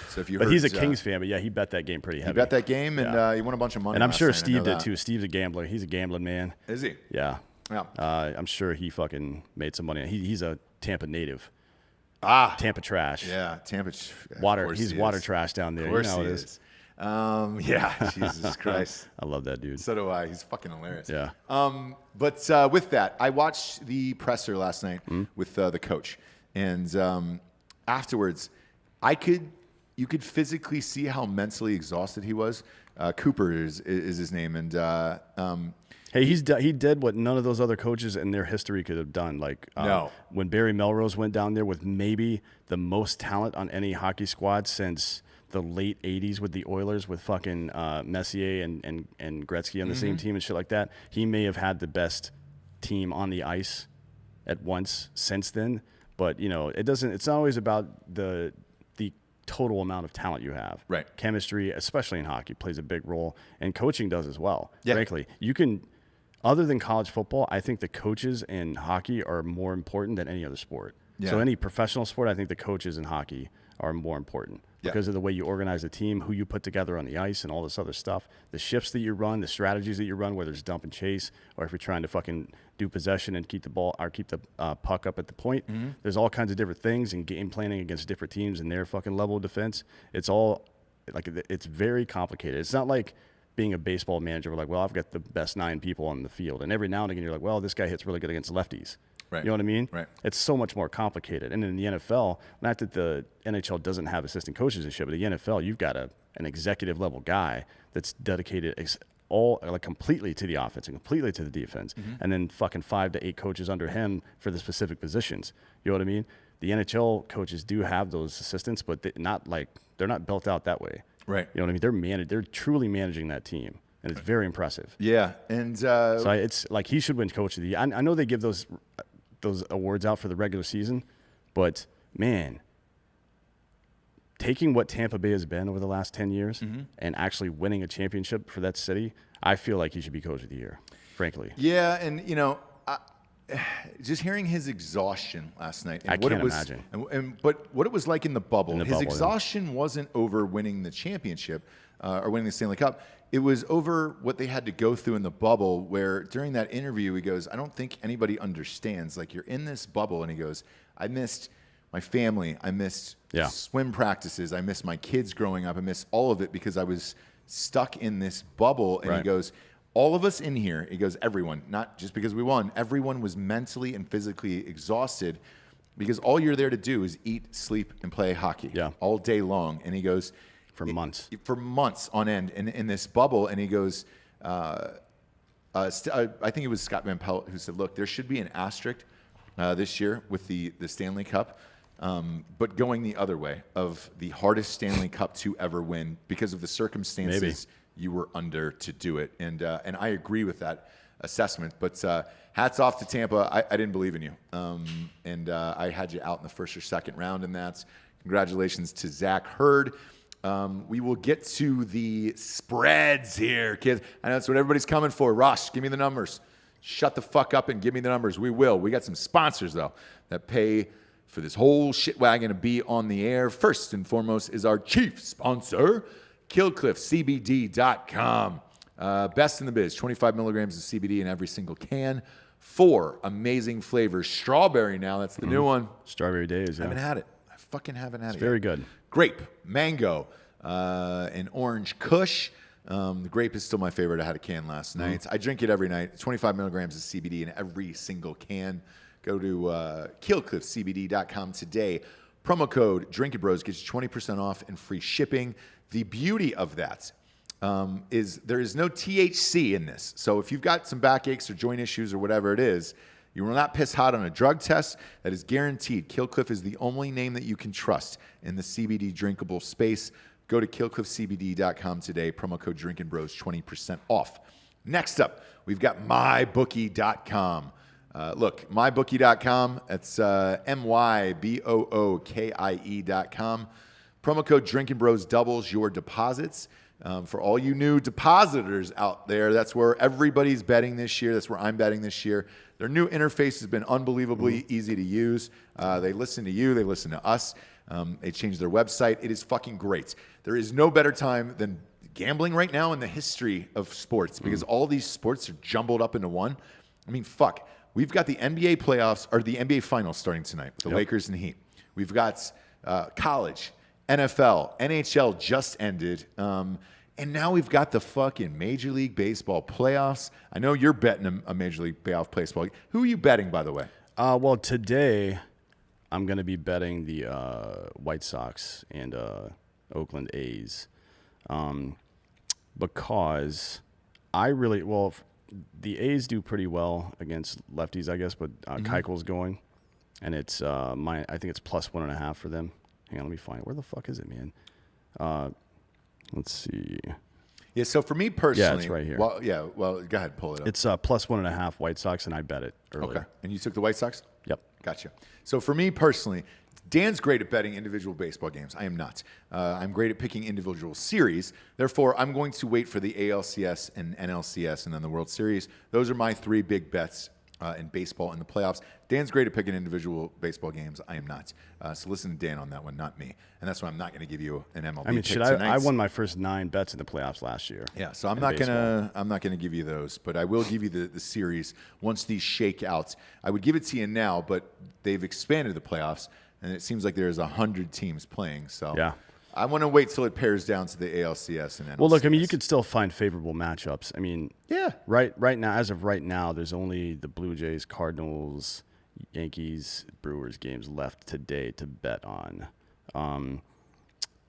So if you heard, he's a Kings fan, but yeah, he bet that game pretty heavy. He bet that game, and he won a bunch of money. And I'm sure night. Steve did too. Steve's a gambler. He's a gambling man. Is he? Yeah. Yeah. I'm sure he fucking made some money. He's a Tampa native. Tampa trash. Yeah, Tampa. Water. He's water trash down there. Of course you know he is. Yeah, Jesus Christ. I love that dude. So do I. He's fucking hilarious. Yeah. But with that, I watched the presser last night with the coach, and afterwards, you could physically see how mentally exhausted he was. Cooper is his name, and hey, he did what none of those other coaches in their history could have done. Like when Barry Melrose went down there with maybe the most talent on any hockey squad since the late 80s with the Oilers with fucking Messier and Gretzky on the same team and shit like that. He may have had the best team on the ice at once since then, but it's not always about the total amount of talent you have. Right. Chemistry, especially in hockey, plays a big role, and coaching does as well. Yeah. Frankly, you can, other than college football, I think the coaches in hockey are more important than any other sport. Yeah. So any professional sport, I think the coaches in hockey are more important because of the way you organize a team, who you put together on the ice, and all this other stuff. The shifts that you run, the strategies that you run, whether it's dump and chase, or if you're trying to fucking do possession and keep the ball or keep the puck up at the point. There's all kinds of different things and game planning against different teams and their fucking level of defense. It's all like it's very complicated. It's not like being a baseball manager. We're like, well, I've got the best 9 people on the field, and every now and again you're like, well, this guy hits really good against lefties. Right. You know what I mean? Right. It's so much more complicated. And in the NFL, not that the NHL doesn't have assistant coaches and shit, but the NFL, you've got an executive level guy that's dedicated completely to the offense and completely to the defense, and then fucking 5 to 8 coaches under him for the specific positions. You know what I mean? The NHL coaches do have those assistants, but they're not built out that way. Right. You know what I mean? They're truly managing that team, and it's very impressive. Yeah, and so it's like he should win Coach of the Year. I know they give those awards out for the regular season, but man, taking what Tampa Bay has been over the last 10 years and actually winning a championship for that city, I feel like he should be coach of the year, frankly. Yeah, and just hearing his exhaustion last night. And I what can't it was, imagine. But what it was like in the bubble, his bubble, exhaustion wasn't over winning the championship or winning the Stanley Cup. It was over what they had to go through in the bubble, where during that interview, he goes, I don't think anybody understands. Like, you're in this bubble, and he goes, I missed my family. I missed swim practices. I missed my kids growing up. I missed all of it because I was stuck in this bubble. And he goes, all of us in here, he goes, everyone, not just because we won, everyone was mentally and physically exhausted because all you're there to do is eat, sleep, and play hockey all day long. And he goes, for months on end in this bubble. And he goes, I think it was Scott Van Pelt who said, look, there should be an asterisk this year with the Stanley Cup, but going the other way of the hardest Stanley Cup to ever win because of the circumstances you were under to do it. And I agree with that assessment. But hats off to Tampa. I didn't believe in you. And I had you out in the first or second round in that. Congratulations to Zach Hurd. We will get to the spreads here, kids. I know that's what everybody's coming for. Ross, give me the numbers. Shut the fuck up and give me the numbers. We will. We got some sponsors, though, that pay for this whole shit wagon to be on the air. First and foremost is our chief sponsor, KillcliffCBD.com. Best in the biz, 25 milligrams of CBD in every single can. 4 amazing flavors. Strawberry now, that's the new one. Strawberry days, I haven't had it. I fucking haven't had it. It's very good. Grape, mango, and orange kush. The grape is still my favorite. I had a can last night. I drink it every night. 25 milligrams of CBD in every single can. Go to KillcliffCBD.com today. Promo code Drinkin Bros gets you 20% off and free shipping. The beauty of that is there is no THC in this. So if you've got some backaches or joint issues or whatever it is, you will not piss hot on a drug test. That is guaranteed. KillCliff is the only name that you can trust in the CBD drinkable space. Go to KillcliffCBD.com today. Promo code Drinkin Bros, 20% off. Next up, we've got MyBookie.com. Look, MyBookie.com, that's MyBookie.com. Promo code Drinkin Bros doubles your deposits. For all you new depositors out there, that's where everybody's betting this year. That's where I'm betting this year. Their new interface has been unbelievably easy to use. They listen to you. They listen to us. They changed their website. It is fucking great. There is no better time than gambling right now in the history of sports because all these sports are jumbled up into one. I mean, fuck. We've got the NBA playoffs, or the NBA finals starting tonight with the Lakers and Heat. We've got college, NFL, NHL just ended. And now we've got the fucking Major League Baseball playoffs. I know you're betting a Major League Baseball. Who are you betting, by the way? Well, today I'm going to be betting the White Sox and Oakland A's because I really – well, the A's do pretty well against lefties, I guess, but Keuchel's going, and it's I think it's plus 1.5 for them. Hang on, let me find it. Where the fuck is it, man? Let's see. Yeah, so for me personally, yeah, it's right here. Well, go ahead, pull it up. It's plus 1.5 White Sox, and I bet it earlier. Okay, and you took the White Sox? Yep. Gotcha. So for me personally, Dan's great at betting individual baseball games. I am not. I'm great at picking individual series. Therefore, I'm going to wait for the ALCS and NLCS and then the World Series. Those are my 3 big bets in baseball in the playoffs. Dan's great at picking individual baseball games. I am not. So listen to Dan on that one, not me. And that's why I'm not going to give you an MLB pick tonight. I won my first 9 bets in the playoffs last year. Yeah, so I'm not gonna give you those, but I will give you the series once these shake out. I would give it to you now, but they've expanded the playoffs, and it seems like there's 100 teams playing. So yeah. I want to wait till it pairs down to the ALCS and NLCS. Well, look, I mean, you could still find favorable matchups. I mean, yeah. Right now, as of right now, there's only the Blue Jays, Cardinals, Yankees, Brewers games left today to bet on.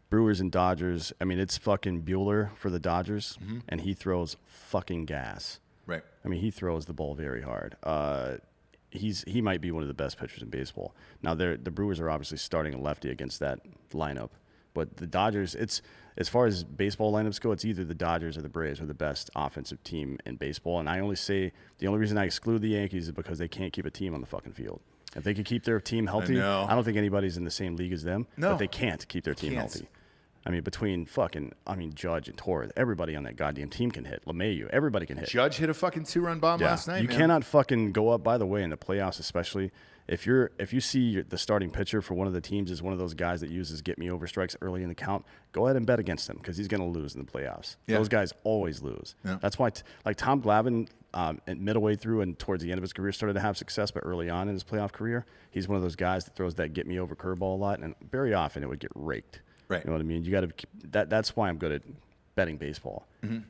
Brewers and Dodgers. I mean, it's fucking Bueller for the Dodgers, and he throws fucking gas. Right. I mean, he throws the ball very hard. He might be one of the best pitchers in baseball. Now, the Brewers are obviously starting a lefty against that lineup. But the Dodgers, it's as far as baseball lineups go, it's either the Dodgers or the Braves are the best offensive team in baseball. And I only say the only reason I exclude the Yankees is because they can't keep a team on the fucking field. If they could keep their team healthy, I don't think anybody's in the same league as them. No. But they can't keep their team healthy. I mean, between Judge and Torres, everybody on that goddamn team can hit. LeMahieu, everybody can hit. Judge hit a fucking 2-run bomb last night, You cannot fucking go up, by the way, in the playoffs especially. If you see the starting pitcher for one of the teams is one of those guys that uses get-me-over strikes early in the count, go ahead and bet against him because he's going to lose in the playoffs. Yeah. Those guys always lose. Yeah. That's why, like Tom Glavine, midway through and towards the end of his career started to have success, but early on in his playoff career, he's one of those guys that throws that get-me-over curveball a lot, and very often it would get raked. Right. You know what I mean? You got to that's why I'm good at betting baseball,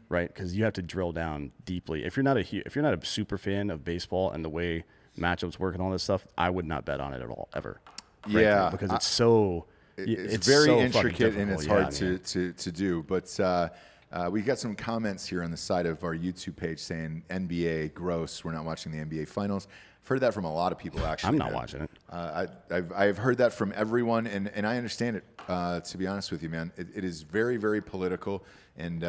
right? Because you have to drill down deeply. If you're not a super fan of baseball and the way matchups work and all this stuff, I would not bet on it at all ever. Frankly, yeah, because it's very so intricate and it's hard to do. But we got some comments here on the side of our YouTube page saying NBA gross. We're not watching the NBA finals. I've heard that from a lot of people, actually. I'm not watching it. I've heard that from everyone, and I understand it, to be honest with you, man. It is very, very political. And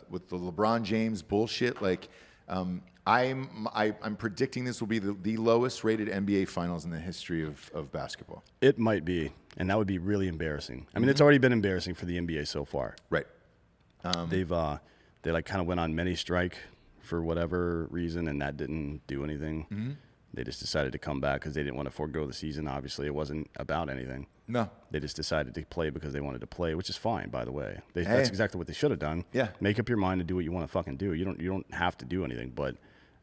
with the LeBron James bullshit, like I'm predicting this will be the lowest rated NBA finals in the history of basketball. It might be, and that would be really embarrassing. I mean, it's already been embarrassing for the NBA so far. Right. They like kind of went on mini strike for whatever reason, and that didn't do anything. They just decided to come back because they didn't want to forego the season. Obviously, it wasn't about anything. No. They just decided to play because they wanted to play, which is fine, by the way. That's exactly what they should have done. Yeah. Make up your mind to do what you want to fucking do. You don't have to do anything. But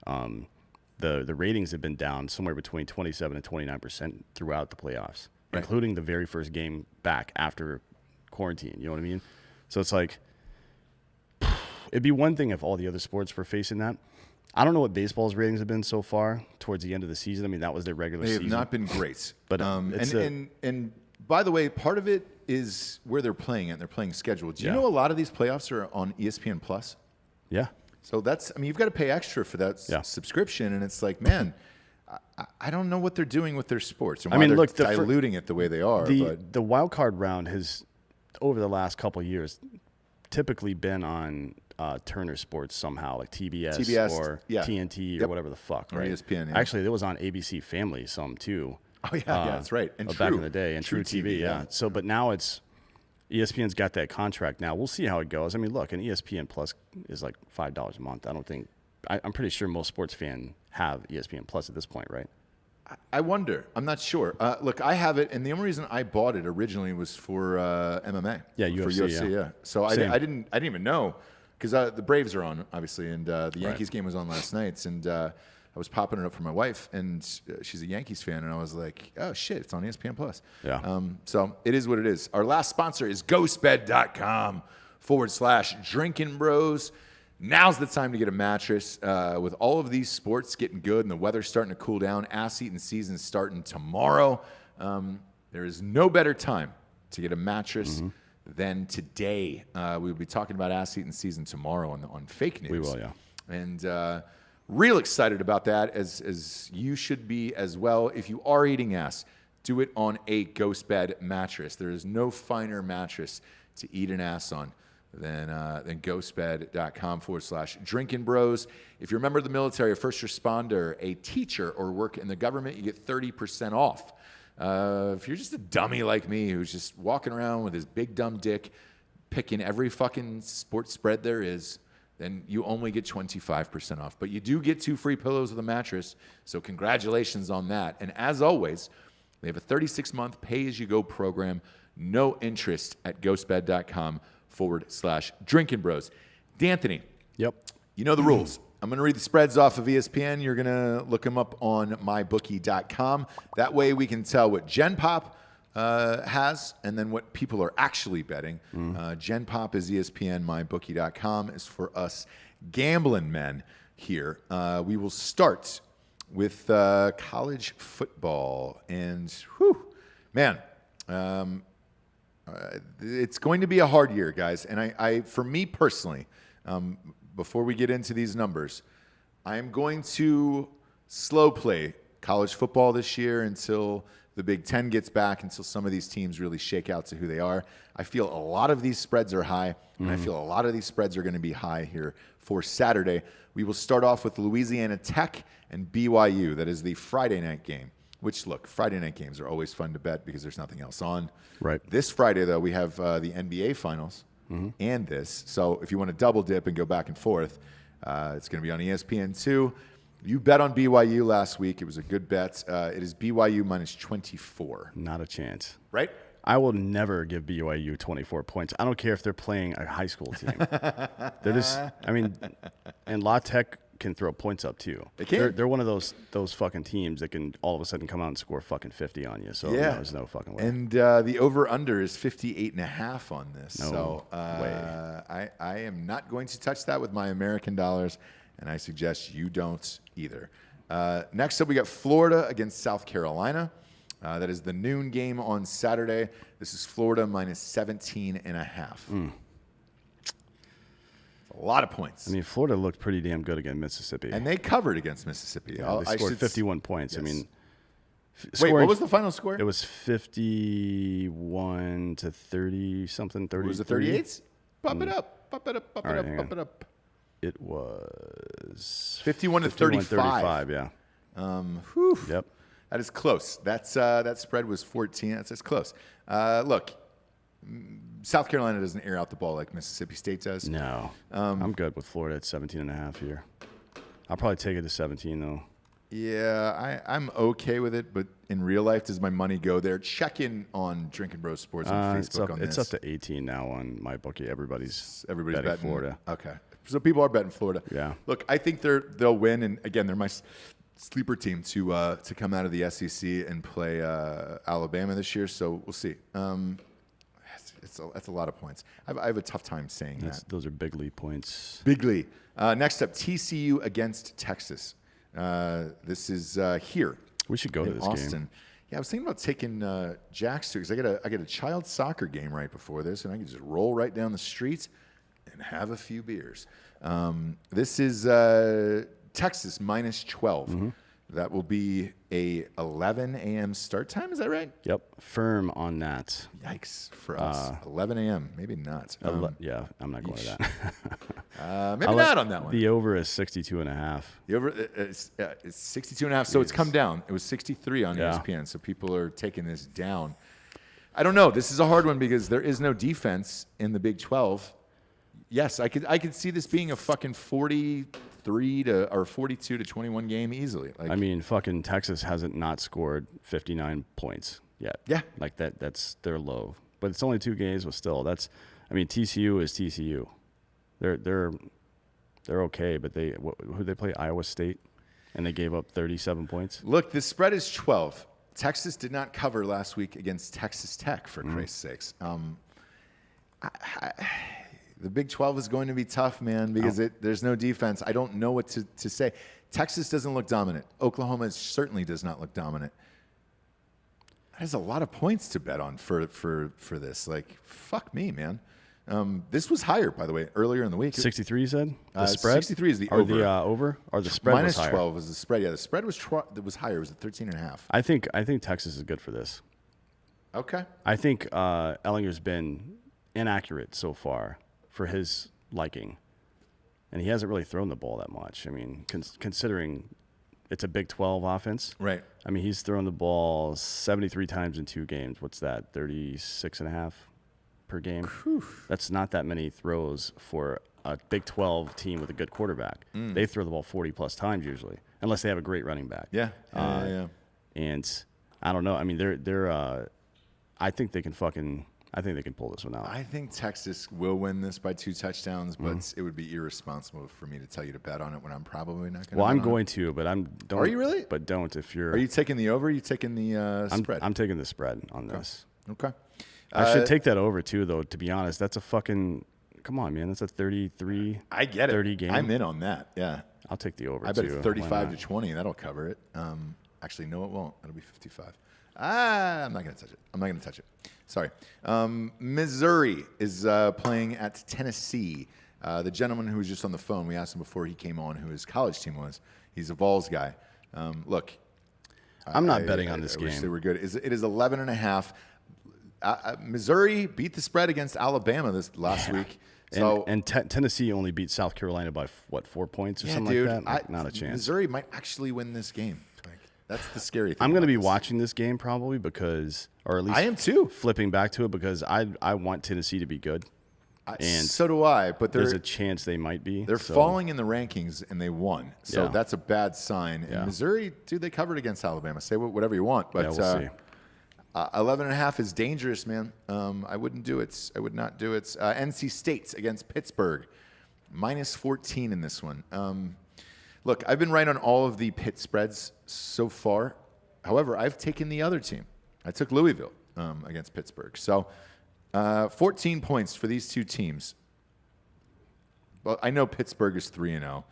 the ratings have been down somewhere between 27 and 29% throughout the playoffs, including the very first game back after quarantine. You know what I mean? So it's like it'd be one thing if all the other sports were facing that. I don't know what baseball's ratings have been so far towards the end of the season. I mean, that was their regular season. They have not been great. But and by the way, part of it is where they're playing it. They're playing schedule. Do you know a lot of these playoffs are on ESPN Plus? Yeah. So you've got to pay extra for that subscription, and it's like, man, I don't know what they're doing with their sports and why they're diluting it the way they are. The wild card round has, over the last couple of years, typically been on Turner Sports somehow, like TBS or TNT or whatever the fuck, right? Or ESPN. Yeah. Actually, it was on ABC Family some too. Oh yeah, that's right. And back in the day, and True TV, yeah. So, but now it's ESPN's got that contract now. We'll see how it goes. I mean, look, an ESPN Plus is like $5 a month. I'm pretty sure most sports fans have ESPN Plus at this point, right? I wonder. I'm not sure. Look, I have it, and the only reason I bought it originally was for MMA. Yeah, UFC. Yeah. So I didn't even know because the Braves are on, obviously, and the Yankees game was on last night, and I was popping it up for my wife, and she's a Yankees fan, and I was like, oh shit, it's on ESPN Plus. Yeah. So it is what it is. Our last sponsor is ghostbed.com/Drinkin Bros. Now's the time to get a mattress. With all of these sports getting good and the weather starting to cool down, ass-eating season starting tomorrow, there is no better time to get a mattress than today. We'll be talking about ass-eating season tomorrow on Fake News. We will, yeah. And real excited about that, as you should be as well. If you are eating ass, do it on a Ghost Bed mattress. There is no finer mattress to eat an ass on than ghostbed.com/Drinkin Bros. If you're a member of the military, a first responder, a teacher, or work in the government, you get 30% off. If you're just a dummy like me who's just walking around with his big dumb dick picking every fucking sports spread there is, then you only get 25% off. But you do get 2 free pillows with a mattress, so congratulations on that. And as always, they have a 36-month pay-as-you-go program, no interest at ghostbed.com/Drinkin Bros. D'Anthony. Yep. You know the rules. I'm going to read the spreads off of ESPN. You're going to look them up on mybookie.com. That way we can tell what Gen Pop has and then what people are actually betting. Gen Pop is ESPN. Mybookie.com is for us gambling men here. We will start with college football. And, whew, man, it's going to be a hard year, guys. And I for me personally, before we get into these numbers, I am going to slow play college football this year until the Big Ten gets back, until some of these teams really shake out to who they are. I feel a lot of these spreads are high, and I feel a lot of these spreads are going to be high here for Saturday. We will start off with Louisiana Tech and BYU. That is the Friday night game. which, look, Friday night games are always fun to bet because there's nothing else on. Right. This Friday, though, we have the NBA Finals and this. So if you want to double dip and go back and forth, it's going to be on ESPN2. You bet on BYU last week. It was a good bet. It is BYU minus 24. Not a chance. Right? I will never give BYU 24 points. I don't care if they're playing a high school team. They're just, I mean, and La Tech can throw points up too. They can. They're one of those fucking teams that can all of a sudden come out and score fucking 50 on you. So there's no fucking way. And the over-under is 58.5 on this. No so way. I am not going to touch that with my American dollars, and I suggest you don't either. Next up, we got Florida against South Carolina. That is the noon game on Saturday. This is Florida minus 17.5. A lot of points. I mean, Florida looked pretty damn good against Mississippi. And they covered against Mississippi. Yeah, they scored 51 points. Yes. I mean, wait, what was the final score? It was 51 to 30 something. 30. Was it 38? Pop it up. Pop it up. Pop it up. Pop it up. It was 51 to 35. 35, yeah. Whew. Yep. That is close. That spread was 14. That's close. Look, South Carolina doesn't air out the ball like Mississippi State does. No. I'm good with Florida at 17.5 here. I'll probably take it to 17, though. Yeah, I'm okay with it, but in real life, does my money go there? Check in on Drinkin Bros Sports on Facebook on this. It's up to 18 now on my bookie. Everybody's betting Florida. Okay. So people are betting Florida. Yeah. Look, I think they'll win, and again, they're my sleeper team to come out of the SEC and play Alabama this year. So we'll see. That's a lot of points. I have a tough time saying that. Those are big lead points. Bigly. Next up, TCU against Texas. This is here. We should go to this Austin. game. Yeah, I was thinking about taking Jax too, because I get a child soccer game right before this, and I can just roll right down the street and have a few beers. This is Texas minus 12. That will be a 11 a.m. start time. Is that right? Yep. Firm on that. Yikes for us. 11 a.m. Maybe not. Yeah, I'm not going to that. Maybe not on that one. The over is 62.5. The over is 62.5. So it's come down. It was 63 on ESPN. So people are taking this down. I don't know. This is a hard one because there is no defense in the Big 12. Yes, I could see this being a fucking 43 to or 42 to 21 game easily. Like, I mean, fucking Texas hasn't not scored 59 points yet. Yeah, like that's their low. But it's only 2 games, but still, TCU is TCU. They're okay, but who they play? Iowa State, and they gave up 37 points. Look, the spread is 12. Texas did not cover last week against Texas Tech, for Christ's sakes. The Big 12 is going to be tough, man, because there's no defense. I don't know what to say. Texas doesn't look dominant. Oklahoma certainly does not look dominant. That is a lot of points to bet on for this. Like, fuck me, man. This was higher, by the way, earlier in the week. 63, you said? The spread? 63 is the or over. The over? Or the spread minus was higher? 12 was the spread. Yeah, the spread was higher. It was at 13.5. I think Texas is good for this. Okay. I think Ellinger's been inaccurate so far for his liking. And he hasn't really thrown the ball that much. I mean, considering it's a Big 12 offense. Right. I mean, he's thrown the ball 73 times in 2 games. What's that, 36.5 per game? Whew. That's not that many throws for a Big 12 team with a good quarterback. They throw the ball 40-plus times usually, unless they have a great running back. Yeah. And I don't know. I mean, they're I think they can pull this one out. I think Texas will win this by 2 touchdowns, but it would be irresponsible for me to tell you to bet on it when I'm probably not going to. Well, I'm going to, but don't. Are you really? But don't if you're. Are you taking the over? Are you taking the spread? I'm taking the spread on this. Okay. I should take that over too, though. To be honest, that's a fucking. Come on, man. That's a 33. I get it. 30 game. I'm in on that. Yeah. I'll take the over. I bet it's 35 to 20. That'll cover it. Actually, no, it won't. It'll be 55. I'm not going to touch it. Sorry. Missouri is playing at Tennessee. The gentleman who was just on the phone, we asked him before he came on who his college team was. He's a Vols guy. Look. I'm not betting on this game. I wish they were good. It is 11.5. Missouri beat the spread against Alabama this last week. So, and Tennessee only beat South Carolina by, 4 points or something like that? Not a chance. Missouri might actually win this game. That's the scary thing. I'm going to about be this. watching this game probably because, or at least I am too. flipping back to it because I want Tennessee to be good. And so do I, but there's a chance they might be. They're falling in the rankings, and they won. So Yeah. that's a bad sign. Yeah. And Missouri, dude, they covered against Alabama. Say whatever you want, but Yeah, we'll see. 11.5 is dangerous, man. I wouldn't do it. I would not do it. NC State against Pittsburgh, -14 in this one. Look, I've been right on all of the Pitt spreads so far. However, I've taken the other team. I took Louisville against Pittsburgh. So 14 points for these two teams. Well, I know Pittsburgh is 3-0.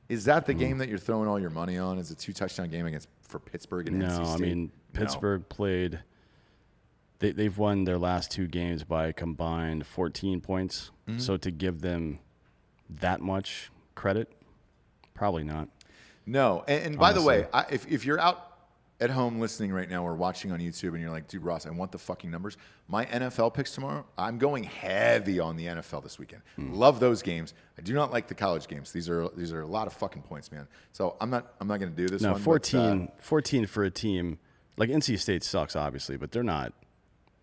Is that the game that you're throwing all your money on? Is a 2-touchdown game for Pittsburgh and NC State? No, I mean, Pittsburgh played – they've won their last 2 games by combined 14 points. Mm-hmm. So to give them that much credit, probably not. No. And by the way, Honestly. if you're out at home listening right now or watching on YouTube and you're like, dude, Ross, I want the fucking numbers. My NFL picks tomorrow, I'm going heavy on the NFL this weekend. Love those games. I do not like the college games. These are a lot of fucking points, man. So I'm not going to do this No, one. 14 for a team – like NC State sucks, obviously, but they're not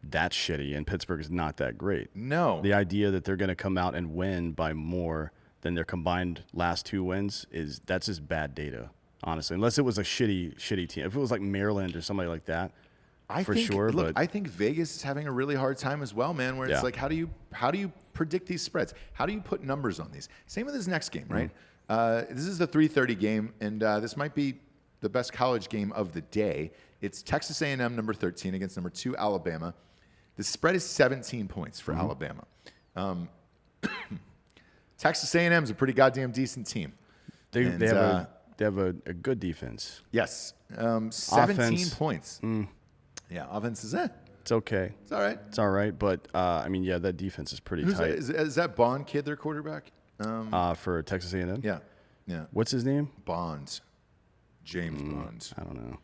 that shitty, and Pittsburgh is not that great. No. The idea that they're going to come out and win by more than their combined last 2 wins that's just bad data. Honestly, unless it was a shitty team. If it was like Maryland or somebody like that, I think Vegas is having a really hard time as well, man. Where it's Yeah. like, how do you predict these spreads? How do you put numbers on these? Same with this next game, right? This is the 3:30 game, and this might be the best college game of the day. It's Texas A&M number 13 against number 2 Alabama. The spread is 17 points for Alabama. Texas A&M is a pretty goddamn decent team. They have a good defense. Yes, 17 Offense. points. Yeah, offense is It's okay. It's all right. It's all right, but I mean, yeah, that defense is pretty Who's that? tight. Is that Bond kid their quarterback? For Texas A&M. Yeah. What's his name? Bond. James Bond. I don't know.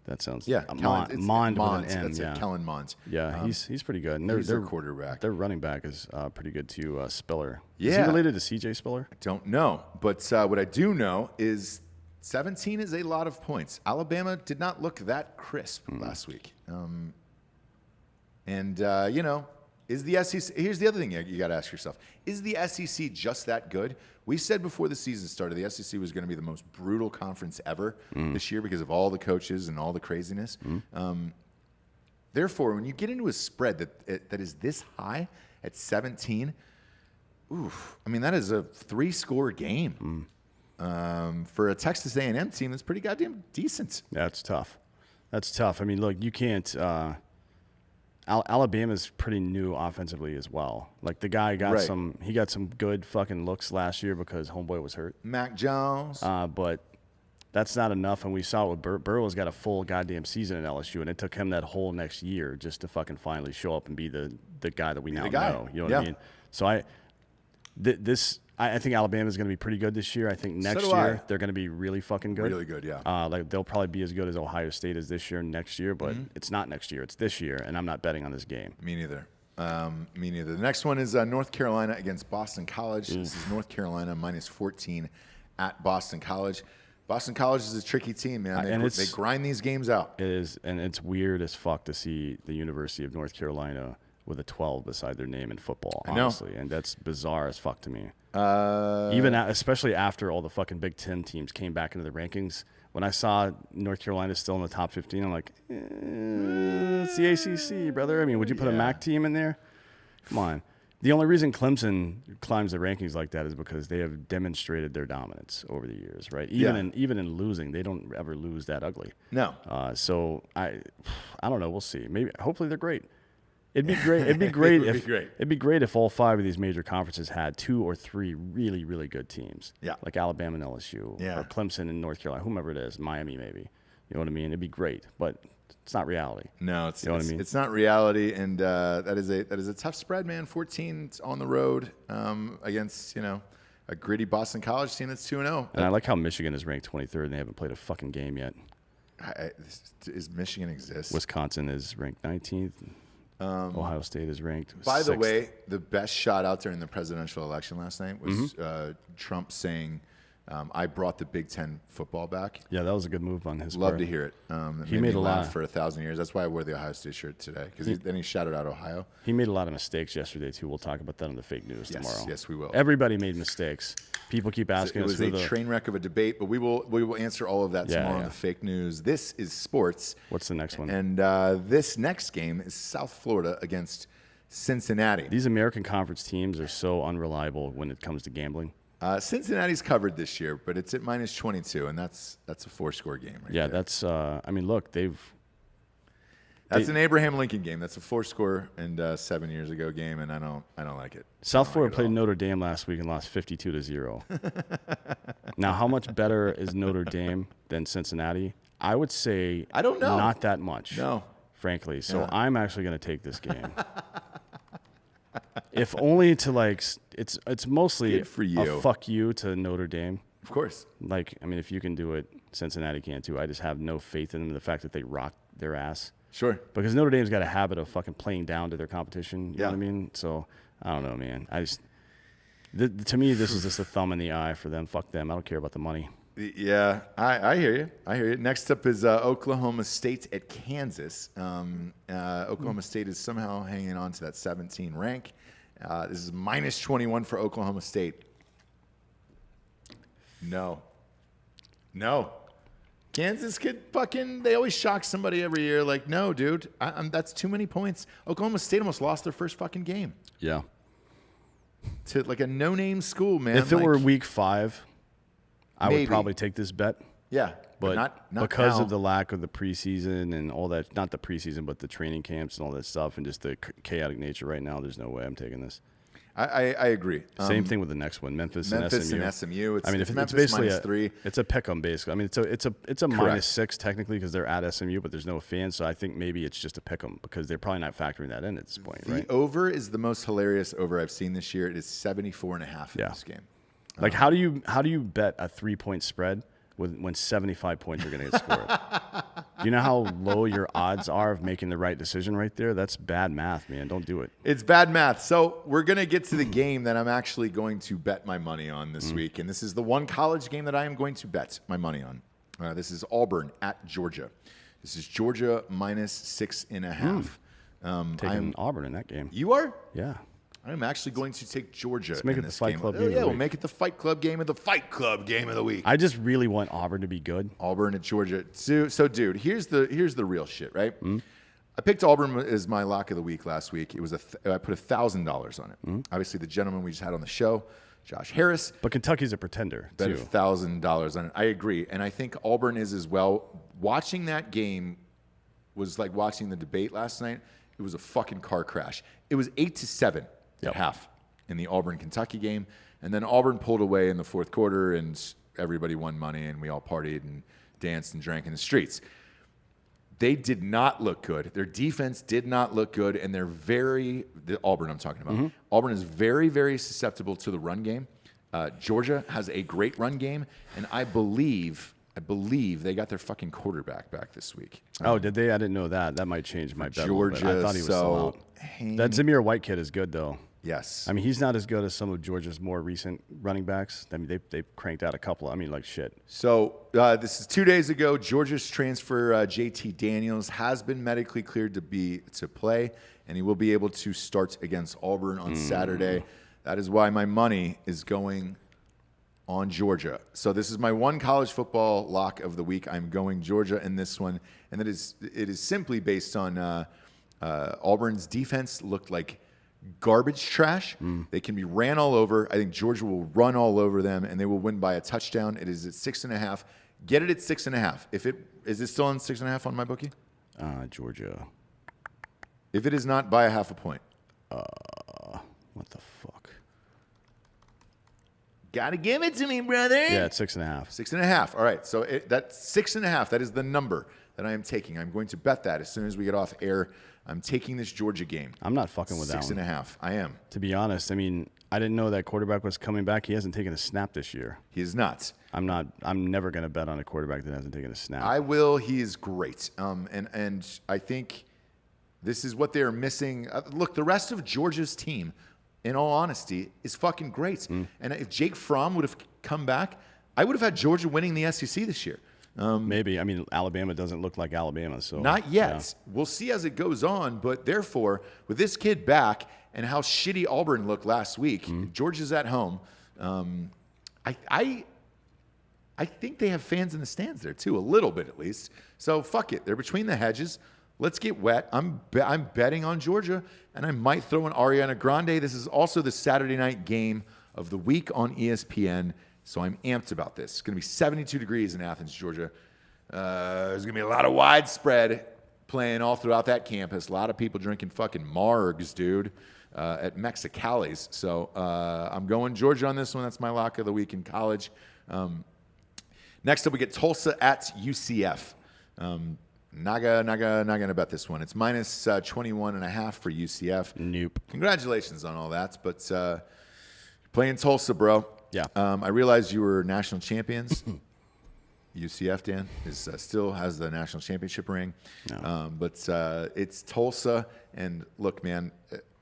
That sounds Kellen, Mond with Mond. an M. That's yeah. it, Kellen Mond. Yeah, he's pretty good. And He's their quarterback. Their running back is pretty good too. Spiller. Is Yeah. he related to CJ Spiller? Don't know, but what I do know is 17 is a lot of points. Alabama did not look that crisp last week. Is the SEC? Here's the other thing you got to ask yourself: is the SEC just that good? We said before the season started, the SEC was going to be the most brutal conference ever this year because of all the coaches and all the craziness. Therefore, when you get into a spread that is this high at 17, I mean that is a 3-score game. For a Texas A&M team, that's pretty goddamn decent. Yeah, it's tough. That's tough. I mean, look, you can't. Alabama's pretty new offensively as well. Like the guy got he got some good fucking looks last year because homeboy was hurt. Mac Jones. But that's not enough. And we saw it with Burrow's got a full goddamn season at LSU, and it took him that whole next year just to fucking finally show up and be the guy that we now know. You know what I mean? So I think Alabama's going to be pretty good this year. I think next year they're going to be really fucking good. Really good, yeah. Like they'll probably be as good as Ohio State is this year and next year, but it's not next year. It's this year, and I'm not betting on this game. Me neither. Me neither. The next one is North Carolina against Boston College. This is North Carolina -14 at Boston College. Boston College is a tricky team, man. They grind these games out. It is, and it's weird as fuck to see the University of North Carolina with a 12 beside their name in football, honestly. And that's bizarre as fuck to me. Especially after all the fucking Big Ten teams came back into the rankings. When I saw North Carolina still in the top 15, I'm like, it's the ACC, brother. I mean, would you put a MAC team in there? Come on. The only reason Clemson climbs the rankings like that is because they have demonstrated their dominance over the years, right? Even in losing, they don't ever lose that ugly. No. So I don't know. We'll see. Maybe hopefully they're great. It'd be great. It'd be great it'd be great if all 5 of these major conferences had 2 or 3 really, really good teams. Yeah. Like Alabama and LSU, or Clemson and North Carolina, whomever it is, Miami maybe. You know what I mean? It'd be great, but it's not reality. No, it's you know what I mean? It's not reality, and that is a tough spread, man. 14 on the road against a gritty Boston College team that's 2-0. And I like how Michigan is ranked 23rd and they haven't played a fucking game yet. Is Michigan exist? Wisconsin is ranked 19th. Ohio State is ranked. By 6th. the way, the best shot out there in the presidential election last night was Trump saying I brought the Big Ten football back. Yeah, that was a good move on his Love part. to hear it. He made me a laugh lot. for 1,000 years. That's why I wore the Ohio State shirt today, because then he shouted out Ohio. He made a lot of mistakes yesterday, too. We'll talk about that on the fake news tomorrow. Yes, we will. Everybody made mistakes. People keep asking us. It was a train wreck of a debate, but we will answer all of that tomorrow on the fake news. This is sports. What's the next one? And this next game is South Florida against Cincinnati. These American Conference teams are so unreliable when it comes to gambling. Cincinnati's covered this year, but it's at -22, and that's a 4-score game. Right there. That's. I mean, look, That's an Abraham Lincoln game. That's a 4-score and 7 years ago game, and I don't like it. South Florida played Notre Dame last week and lost 52-0. Now, how much better is Notre Dame than Cincinnati? I would say I don't know. Not that much. No, frankly. So I'm actually going to take this game. If only to it's mostly Good for you. a fuck you to Notre Dame. of course. I mean, if you can do it, Cincinnati can too. I just have no faith in them. The fact that they rock their ass. Sure. Because Notre Dame's got a habit of fucking playing down to their competition. You know Yeah. what I mean? So I don't know, man. To me, this is just a thumb in the eye for them. Fuck them. I don't care about the money. Yeah, I hear you. I hear you. Next up is Oklahoma State at Kansas. Oklahoma State is somehow hanging on to that 17 rank. This is -21 for Oklahoma State. No. Kansas could they always shock somebody every year. Like, no, dude, that's too many points. Oklahoma State almost lost their first fucking game Yeah. to like a no-name school, man. If it were week 5, I Maybe. would probably take this bet. yeah, But not because now. of the lack of the preseason and all that, not the preseason, but the training camps and all that stuff and just the chaotic nature right now, there's no way I'm taking this. I agree. Same thing with the next one, Memphis and SMU. It's, I mean, it's if Memphis it's basically -3. it's a pick 'em basically. I mean, it's a Correct. -6 technically because they're at SMU, but there's no fans. So I think maybe it's just a pick 'em because they're probably not factoring that in at this point, The right? over is the most hilarious over I've seen this year. It is 74.5 in this game. Like, how do you bet a 3-point spread when 75 points are going to get scored? Do you know how low your odds are of making the right decision right there? That's bad math, man. Don't do it. It's bad math. So we're going to get to the game that I'm actually going to bet my money on this week. And this is the one college game that I am going to bet my money on. This is Auburn at Georgia. This is Georgia -6.5. Taking Auburn in that game. You are? Yeah. I'm actually going to take Georgia. Let's make in it the this Fight game. Club Oh, game of yeah, the we'll week. make it the Fight Club game of the week. I just really want Auburn to be good. Auburn at Georgia. So dude, here's the real shit, right? I picked Auburn as my lock of the week last week. It was I put $1,000 on it. Obviously, the gentleman we just had on the show, Josh Harris, But Kentucky's a pretender, bet too. $1,000 on it. I agree, and I think Auburn is as well. Watching that game was like watching the debate last night. It was a fucking car crash. It was 8-7 at half in the Auburn-Kentucky game, and then Auburn pulled away in the fourth quarter, and everybody won money, and we all partied and danced and drank in the streets. They did not look good. Their defense did not look good, and Auburn I'm talking about. Auburn is very, very susceptible to the run game. Georgia has a great run game, and I believe they got their fucking quarterback back this week. Oh, did they? I didn't know that. That might change my bet. a little bit. Georgia, I thought he was still out. That Zamir White kid is good, though. Yes. I mean, he's not as good as some of Georgia's more recent running backs. I mean, they cranked out a couple. I mean, like shit. So this is 2 days ago. Georgia's transfer JT Daniels has been medically cleared to play, and he will be able to start against Auburn on Saturday. That is why my money is going on Georgia. So this is my one college football lock of the week. I'm going Georgia in this one, and it is simply based on Auburn's defense looked like garbage trash. They can be ran all over. I think Georgia will run all over them, and they will win by a touchdown. It is at 6.5. Get it at 6.5. Is it still on 6.5 on my bookie? Georgia. If it is not, by a half a point. What the fuck? Gotta give it to me, brother. Yeah, it's 6.5. 6.5. All right. So that's 6.5. That is the number that I am taking. I'm going to bet that as soon as we get off air. I'm taking this Georgia game. I'm not fucking with that 6.5. I am. To be honest, I mean, I didn't know that quarterback was coming back. He hasn't taken a snap this year. He is not. I'm never going to bet on a quarterback that hasn't taken a snap. I will. He is great. And I think this is what they're missing. Look, the rest of Georgia's team, in all honesty, is fucking great. And if Jake Fromm would have come back, I would have had Georgia winning the SEC this year. Maybe. I mean, Alabama doesn't look like Alabama, so Not yet. Yeah. We'll see as it goes on. But therefore, with this kid back and how shitty Auburn looked last week, Georgia's at home. I think they have fans in the stands there too, a little bit at least. So fuck it. They're between the hedges. Let's get wet. I'm betting on Georgia, and I might throw in Ariana Grande. This is also the Saturday night game of the week on ESPN. So I'm amped about this. It's going to be 72 degrees in Athens, Georgia. There's going to be a lot of widespread playing all throughout that campus. A lot of people drinking fucking margs, dude, at Mexicali's. So I'm going Georgia on this one. That's my lock of the week in college. Next up, we get Tulsa at UCF. Not gonna bet this one. It's minus 21.5 for UCF. Nope. Congratulations on all that. But playing Tulsa, bro. Yeah. I realized you were national champions. UCF, Dan, still has the national championship ring. No. But it's Tulsa. And look, man,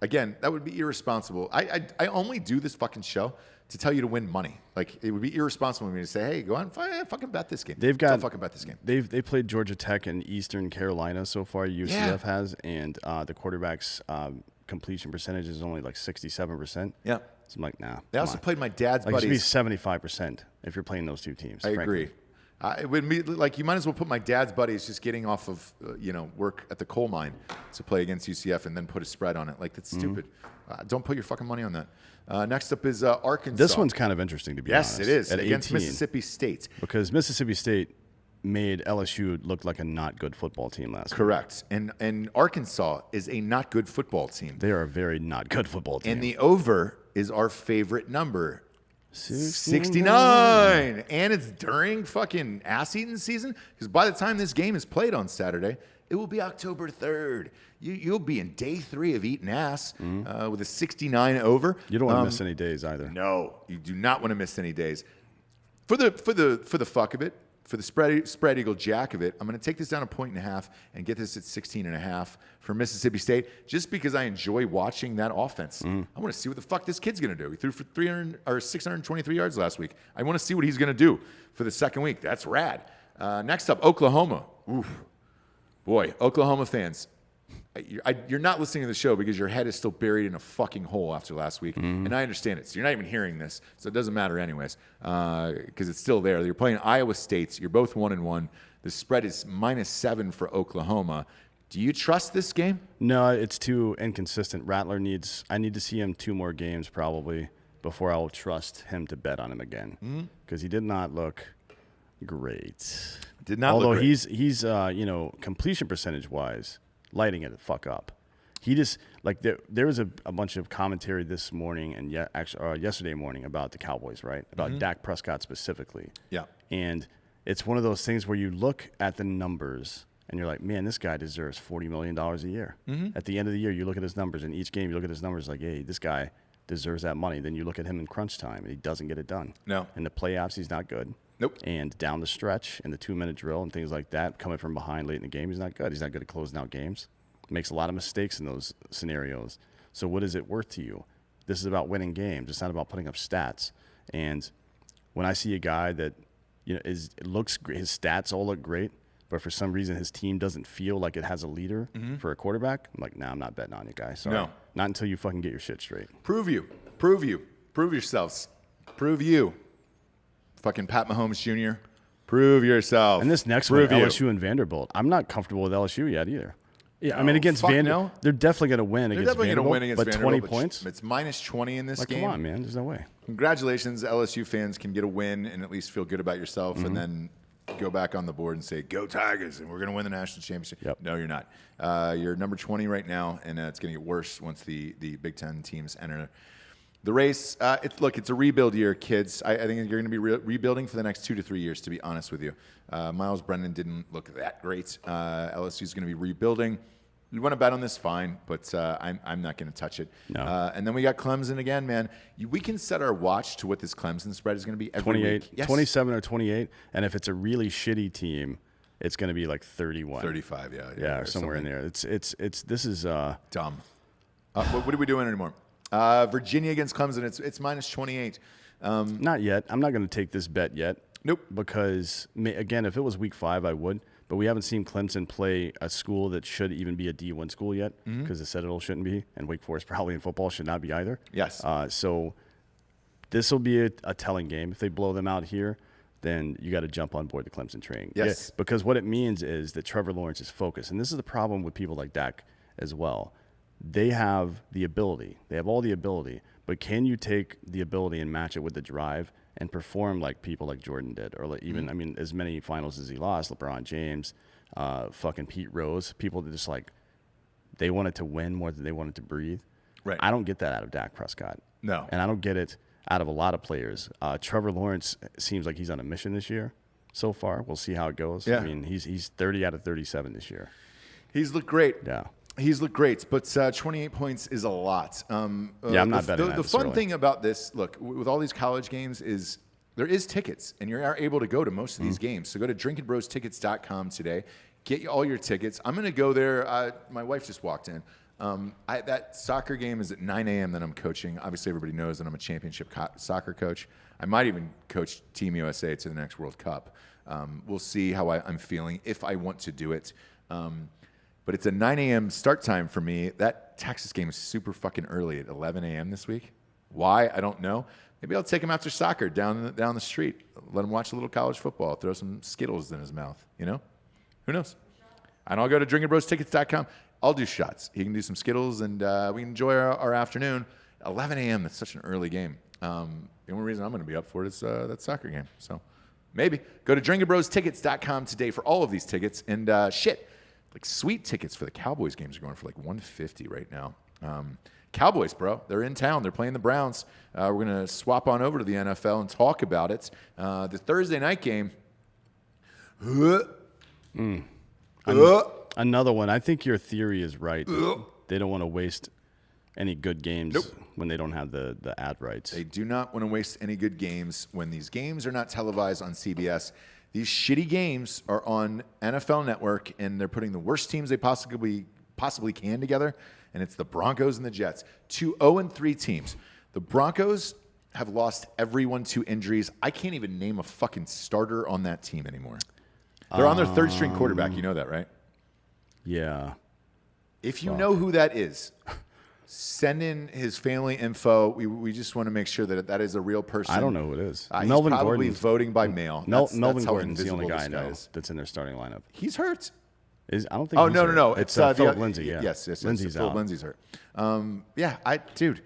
again, that would be irresponsible. I only do this fucking show to tell you to win money. Like, it would be irresponsible of me to say, hey, go on, fucking bet this game. Don't fucking bet this game. They played Georgia Tech and Eastern Carolina so far, UCF has, and the quarterback's completion percentage is only like 67%. Yeah. So I'm like, nah. They also played my dad's buddies. buddies. It should be 75% if you're playing those two teams. I frankly. agree. It would be like you might as well put my dad's buddies just getting off of work at the coal mine to play against UCF and then put a spread on it. Like, that's stupid. Don't put your fucking money on that. Next up is Arkansas. This one's kind of interesting to be honest. Yes, it is. At Against 18, Mississippi State. because Mississippi State made LSU look like a not good football team last week. Correct. And Arkansas is a not good football team. They are a very not good football team. And the over is our favorite number. 69. And it's during fucking ass-eating season, because by the time this game is played on Saturday, it will be October 3rd. You'll be in day 3 of eating ass with a 69 over. You don't want to miss any days either. No, you do not want to miss any days. For the fuck of it, for the spread eagle jack of it, I'm going to take this down 1.5 and get this at 16.5 for Mississippi State, just because I enjoy watching that offense. I want to see what the fuck this kid's going to do. He threw for 623 yards last week. I want to see what he's going to do for the second week. That's rad. Next up, Oklahoma. Oof. Boy, Oklahoma fans, you're not listening to the show because your head is still buried in a fucking hole after last week, and I understand it. So you're not even hearing this, so it doesn't matter anyways, because it's still there. You're playing Iowa State. You're both 1-1. The spread is -7 for Oklahoma. Do you trust this game? No, it's too inconsistent. I need to see him 2 more games probably before I will trust him to bet on him again, because he did not look great. Although look great. he's completion percentage wise, lighting it the fuck up. He just like there was a bunch of commentary this morning and yesterday morning about the Cowboys, right? About Dak Prescott specifically. Yeah. And it's one of those things where you look at the numbers and you're like, man, this guy deserves $40 million a year. At the end of the year, you look at his numbers, and each game you look at his numbers like, hey, this guy deserves that money. Then you look at him in crunch time, and he doesn't get it done. No. In the playoffs, he's not good. Nope. And down the stretch in the 2-minute drill and things like that, coming from behind late in the game, he's not good. He's not good at closing out games. Makes a lot of mistakes in those scenarios. So what is it worth to you? This is about winning games. It's not about putting up stats. And when I see a guy that his stats all look great, but for some reason his team doesn't feel like it has a leader for a quarterback, I'm like, nah, I'm not betting on you guys. Sorry. No. Not until you fucking get your shit straight. Prove yourselves. Prove you. Fucking Pat Mahomes Jr. Prove yourself. And this next one, LSU and Vanderbilt. I'm not comfortable with LSU yet either. Yeah, I mean, against Vanderbilt, they're definitely going to win against Vanderbilt, but 20 points? It's -20 in this game. Come on, man. There's no way. Congratulations. LSU fans can get a win and at least feel good about yourself and then go back on the board and say, go Tigers, and we're going to win the national championship. Yep. No, you're not. You're number 20 right now, and it's going to get worse once the Big Ten teams enter the race. It's a rebuild year, kids. I think you're going to be rebuilding for the next 2 to 3 years, to be honest with you. Miles Brennan didn't look that great. LSU's going to be rebuilding. You want to bet on this, fine, but I'm not going to touch it. No. And then we got Clemson again, man. We can set our watch to what this Clemson spread is going to be every 28, week. Yes. 27 or 28, and if it's a really shitty team, it's going to be like 31. 35, Yeah, somewhere in there. This is dumb. What are we doing anymore? Virginia against Clemson. It's -28. Not yet. I'm not going to take this bet yet. Nope. Because, again, if it was week 5, I would. But we haven't seen Clemson play a school that should even be a D1 school yet, because the Citadel shouldn't be, and Wake Forest probably in football should not be either. Yes. So this will be a telling game. If they blow them out here, then you got to jump on board the Clemson train. Yes. Yeah, because what it means is that Trevor Lawrence is focused. And this is the problem with people like Dak as well. They have the ability. They have all the ability. But can you take the ability and match it with the drive and perform like people like Jordan did? Or like even, I mean, as many finals as he lost, LeBron James, fucking Pete Rose, people that just like, they wanted to win more than they wanted to breathe. Right. I don't get that out of Dak Prescott. No. And I don't get it out of a lot of players. Trevor Lawrence seems like he's on a mission this year so far. We'll see how it goes. Yeah. I mean, he's 30 out of 37 this year. He's looked great. Yeah. He's looked great, but 28 points is a lot. Yeah, I'm not betting that The this fun early. thing about this, look, with all these college games is there is tickets, and you are able to go to most of these games. So go to drinkinbrostickets.com today. Get all your tickets. I'm going to go there. My wife just walked in. That soccer game is at 9 a.m. that I'm coaching. Obviously, everybody knows that I'm a championship soccer coach. I might even coach Team USA to the next World Cup. We'll see how I'm feeling, if I want to do it. But it's a 9 a.m. start time for me. That Texas game is super fucking early at 11 a.m. this week. Why? I don't know. Maybe I'll take him after soccer down the street. Let him watch a little college football. Throw some Skittles in his mouth. You know? Who knows? And I'll go to drinkinbrostickets.com. I'll do shots. He can do some Skittles, and we can enjoy our afternoon. 11 a.m., that's such an early game. The only reason I'm going to be up for it is that soccer game. So maybe. Go to drinkinbrostickets.com today for all of these tickets. And like sweet tickets for the Cowboys games are going for like $150 right now. Cowboys, bro, they're in town. They're playing the Browns. We're going to swap on over to the NFL and talk about it. The Thursday night game. Another one. I think your theory is right. They don't want to waste any good games when they don't have the ad rights. They do not want to waste any good games when these games are not televised on CBS. These shitty games are on NFL Network, and they're putting the worst teams they possibly can together, and it's the Broncos and the Jets. 2 0-3 teams. The Broncos have lost everyone to injuries. I can't even name a fucking starter on that team anymore. They're on their third-string quarterback. You know that, right? Yeah. If you know who that is, send in his family info. We just want to make sure that is a real person. I don't know who it is. He's Melvin probably Gordon. voting by mail. Melvin That's how Gordon's the only invisible guy I this know is. that's in their starting lineup. He's hurt. I don't think. Oh, he's no, hurt. no. It's the Philip Lindsay. Yeah. Yes. Lindsay's Philip out. Lindsay's hurt. Dude.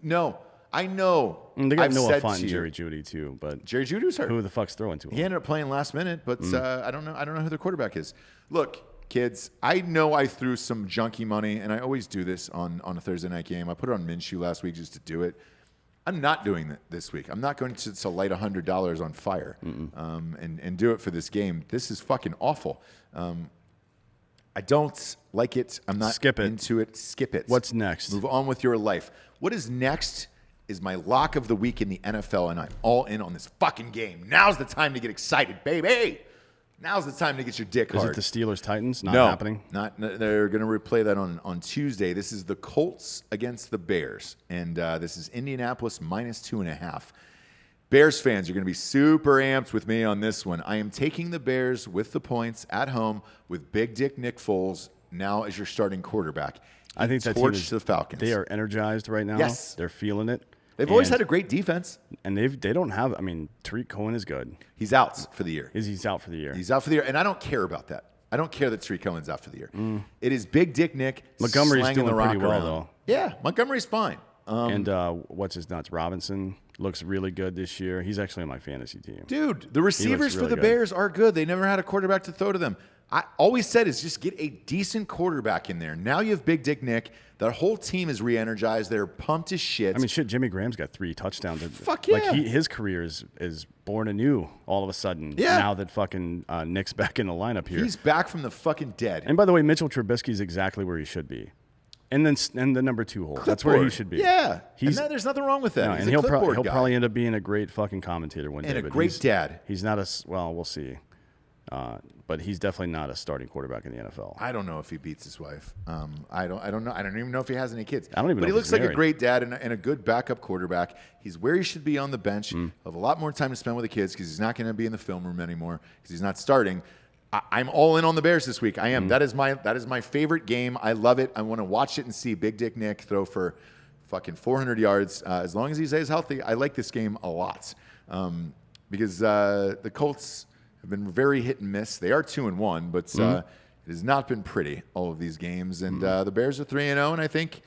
No, I know. They got I've Noah said Font to and you- Jerry Jeudy too, but Jerry Jeudy was hurt. who the fuck's throwing to him? He ended up playing last minute, but I don't know. I don't know who their quarterback is. Look, kids, I know I threw some junky money, and I always do this on a Thursday night game. I put it on Minshew last week just to do it. I'm not doing that this week. I'm not going to light $100 on fire and do it for this game. This is fucking awful. I don't like it. I'm not Skip it. into it. Skip it. What's next? Move on with your life. What is next is my lock of the week in the NFL, and I'm all in on this fucking game. Now's the time to get excited, baby. Now's the time to get your dick Is hard. it the Steelers Titans? Not No, happening. They're going to replay that on Tuesday. This is the Colts against the Bears, and this is Indianapolis -2.5. Bears fans, you're going to be super amped with me on this one. I am taking the Bears with the points at home with Big Dick Nick Foles now as your starting quarterback. I think that team torch is, the Falcons. They are energized right now. Yes. They're feeling it. They've always And- had a great defense. and they don't have. I mean, Tariq Cohen is good. He's out for the year. He's out for the year. He's out for the year, and I don't care about that. I don't care that Tariq Cohen's out for the year. It is Big Dick Nick Montgomery's slanging doing the rock pretty well, around. though. Yeah, Montgomery's fine. And what's his nuts? Robinson looks really good this year. He's actually on my fantasy team. Dude, the receivers for really the good. Bears are good. They never had a quarterback to throw to them. I always said is just get a decent quarterback in there. Now you have Big Dick Nick. The whole team is re-energized. They're pumped as shit. I mean, shit. Jimmy Graham's got 3 touchdowns. Fuck Like yeah. his career is born anew all of a sudden. Yeah. Now that fucking Nick's back in the lineup here. He's back from the fucking dead. And by the way, Mitchell Trubisky's exactly where he should be. And then in the number 2 hole. That's where he Clipboard. should be. Yeah. He's There's nothing wrong with that. no, He's and a he'll clipboard guy. probably end up being a great fucking commentator one day. And a but great he's- dad. He's not well, we'll see. But he's definitely not a starting quarterback in the NFL. I don't know if he beats his wife. I don't know. I don't even know if he has any kids. I don't even But know he if looks he's like a married. great dad and a good backup quarterback. He's where he should be on the bench. Mm. He'll have a lot more time to spend with the kids because he's not going to be in the film room anymore because he's not starting. I'm all in on the Bears this week. I am. That is my favorite game. I love it. I want to watch it and see Big Dick Nick throw for fucking 400 yards. As long as he stays healthy, I like this game a lot because the Colts have been very hit and miss. They are 2-1, but it has not been pretty all of these games. And the Bears are 3-0, and I think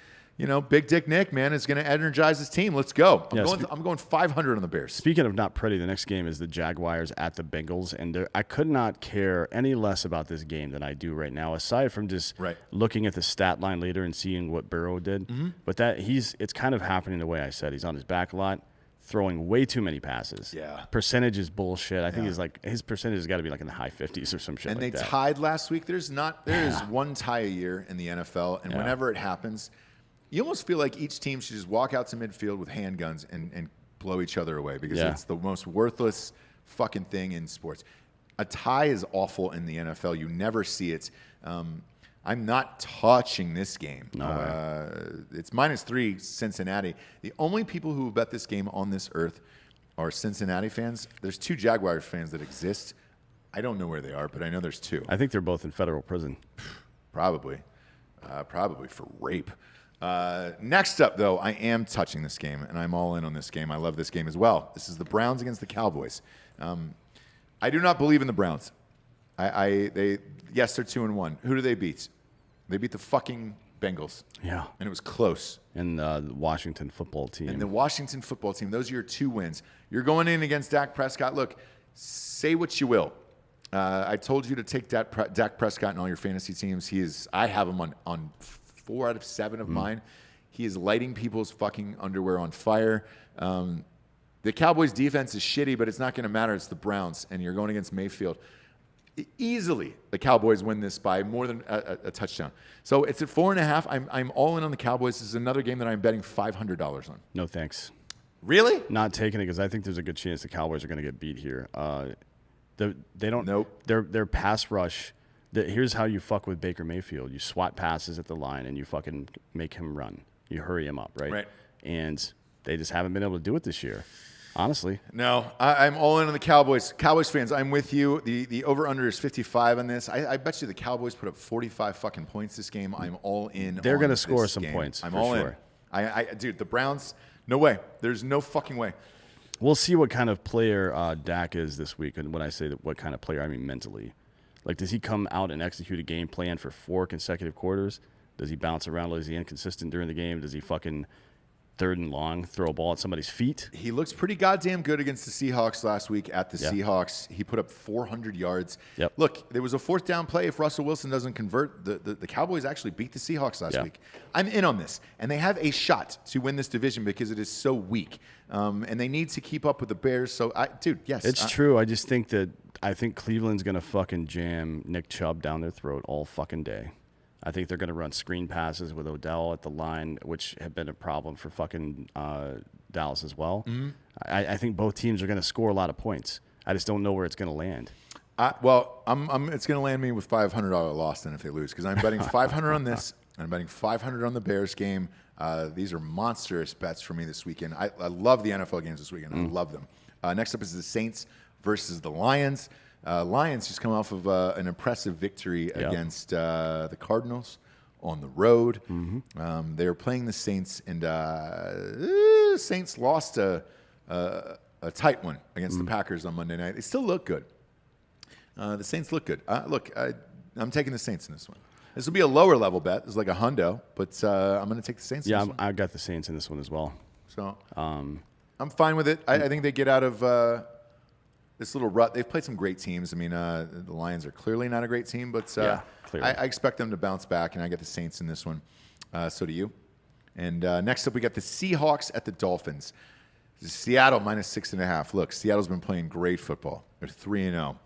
Big Dick Nick, man, is going to energize his team. Let's go. I'm going 500 on the Bears. Speaking of not pretty, the next game is the Jaguars at the Bengals, and I could not care any less about this game than I do right now, aside from just looking at the stat line later and seeing what Burrow did. But it's kind of happening the way I said. He's on his back a lot, throwing way too many passes. Yeah. Percentage is bullshit. I think his percentage has got to be like in the high 50s or some shit. And like they that. tied last week. There is one tie a year in the NFL, and whenever it happens, you almost feel like each team should just walk out to midfield with handguns and blow each other away because it's the most worthless fucking thing in sports. A tie is awful in the NFL. You never see it. I'm not touching this game. It's -3 Cincinnati. The only people who bet this game on this earth are Cincinnati fans. There's 2 Jaguars fans that exist. I don't know where they are, but I know there's 2. I think they're both in federal prison. Probably for rape. Next up, though, I am touching this game, and I'm all in on this game. I love this game as well. This is the Browns against the Cowboys. I do not believe in the Browns. Yes, they're 2-1. Who do they beat? They beat the fucking Bengals. Yeah. And it was close. And the Washington football team. And the Washington football team. Those are your 2 wins. You're going in against Dak Prescott. Look, say what you will. I told you to take Dak Prescott in all your fantasy teams. I have him on 4 out of 7 of mine. He is lighting people's fucking underwear on fire. The Cowboys' defense is shitty, but it's not going to matter. It's the Browns, and you're going against Mayfield. Easily, the Cowboys win this by more than a touchdown. So it's at 4.5. I'm all in on the Cowboys. This is another game that I'm betting $500 on. No thanks. Really? Not taking it because I think there's a good chance the Cowboys are going to get beat here. They don't. Nope. Their pass rush. Here's how you fuck with Baker Mayfield. You swat passes at the line and you fucking make him run. You hurry him up, right? Right. And they just haven't been able to do it this year. Honestly. No, I'm all in on the Cowboys. Cowboys fans, I'm with you. The over-under is 55 on this. I bet you the Cowboys put up 45 fucking points this game. I'm all in. They're going to score some points. I'm for all sure. in. Dude, the Browns, no way. There's no fucking way. We'll see what kind of player Dak is this week. And when I say what kind of player, I mean mentally. Like, does he come out and execute a game plan for 4 consecutive quarters? Does he bounce around? Is he inconsistent during the game? Does he fucking 3rd and long throw a ball at somebody's feet? He looks pretty goddamn good against the Seahawks last week at the Seahawks. He put up 400 yards. Yep. Look, there was a 4th down play. If Russell Wilson doesn't convert, the Cowboys actually beat the Seahawks last week. I'm in on this. And they have a shot to win this division because it is so weak. And they need to keep up with the Bears. So, dude, yes. It's true. I just think Cleveland's going to fucking jam Nick Chubb down their throat all fucking day. I think they're going to run screen passes with Odell at the line, which have been a problem for fucking Dallas as well. Mm-hmm. I think both teams are going to score a lot of points. I just don't know where it's going to land. It's going to land me with $500 loss then if they lose because I'm betting 500 on this. I'm betting 500 on the Bears game. These are monstrous bets for me this weekend. I love the NFL games this weekend. I love them. Next up is the Saints versus the Lions. Lions just come off of an impressive victory against the Cardinals on the road. Mm-hmm. They were playing the Saints, and Saints lost a tight one against the Packers on Monday night. They still look good. The Saints look good. I'm taking the Saints in this one. This will be a lower level bet. It's like a hundo, but I'm going to take the Saints in this one. I got the Saints in this one as well. So I'm fine with it. I think they get out of this little rut. They've played some great teams. I mean, the Lions are clearly not a great team, but I expect them to bounce back, and I get the Saints in this one. So do you. And next up, we got the Seahawks at the Dolphins. Seattle -6.5. Look, Seattle's been playing great football. They're 3-0.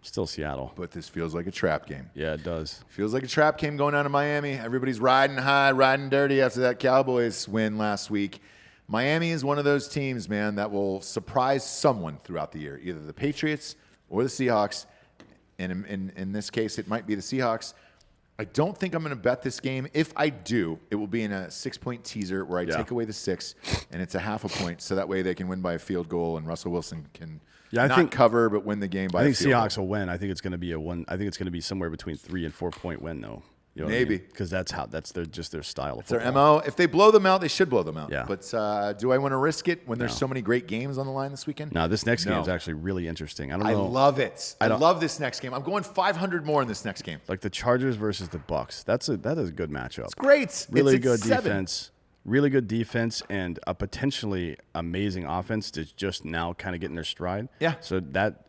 Still Seattle. But this feels like a trap game. Yeah, it does. Feels like a trap game going down to Miami. Everybody's riding high, riding dirty after that Cowboys win last week. Miami is one of those teams, man, that will surprise someone throughout the year, either the Patriots or the Seahawks. And in this case, it might be the Seahawks. I don't think I'm going to bet this game. If I do, it will be in a 6-point teaser where I take away the 6, and it's a half a point. So that way they can win by a field goal, and Russell Wilson can not cover but win the game by a field goal. I think Seahawks will win. I think it's going to be I think it's going to be somewhere between 3 and 4 point win though. You know Maybe because that's their style of it's football. their MO. If they blow them out, they should blow them out. Yeah. But do I want to risk it when there's so many great games on the line this weekend? No, this next game is actually really interesting. I love it. I love this next game. I'm going 500 more in this next game. Like the Chargers versus the Bucks. That is a good matchup. It's great. Really good defense. Really good defense and a potentially amazing offense that's just now kind of getting their stride. Yeah. So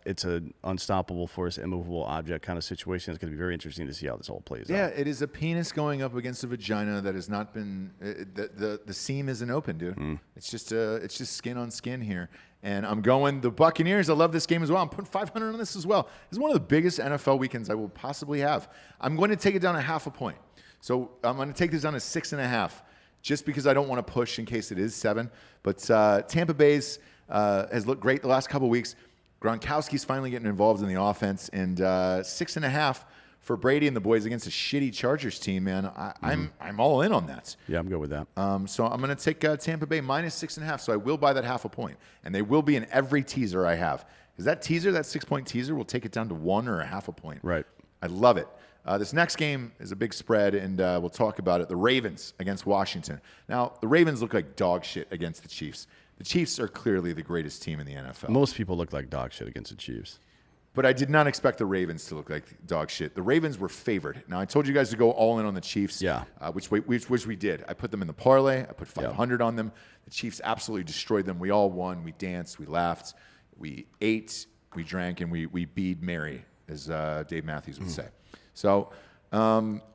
it's an unstoppable force, immovable object kind of situation. It's going to be very interesting to see how this all plays out. Yeah, it is a penis going up against a vagina that has not been the seam isn't open, dude. It's just skin on skin here. And I'm going the Buccaneers. I love this game as well. I'm putting 500 on this as well. This is one of the biggest NFL weekends I will possibly have. I'm going to take it down a half a point. So I'm going to take this down to 6.5. Just because I don't want to push in case it is 7. But Tampa Bay's has looked great the last couple of weeks. Gronkowski's finally getting involved in the offense. And 6.5 for Brady and the boys against a shitty Chargers team, man. I'm all in on that. Yeah, I'm good with that. So I'm going to take Tampa Bay minus 6.5. So I will buy that half a point. And they will be in every teaser I have. Because that 6-point teaser, will take it down to 1 or a half a point. Right. I love it. This next game is a big spread, and we'll talk about it. The Ravens against Washington. Now, the Ravens look like dog shit against the Chiefs. The Chiefs are clearly the greatest team in the NFL. Most people look like dog shit against the Chiefs. But I did not expect the Ravens to look like dog shit. The Ravens were favored. Now, I told you guys to go all in on the Chiefs, which we did. I put them in the parlay. I put 500 on them. The Chiefs absolutely destroyed them. We all won. We danced. We laughed. We ate. We drank. And we beat Mary, as Dave Matthews would say. So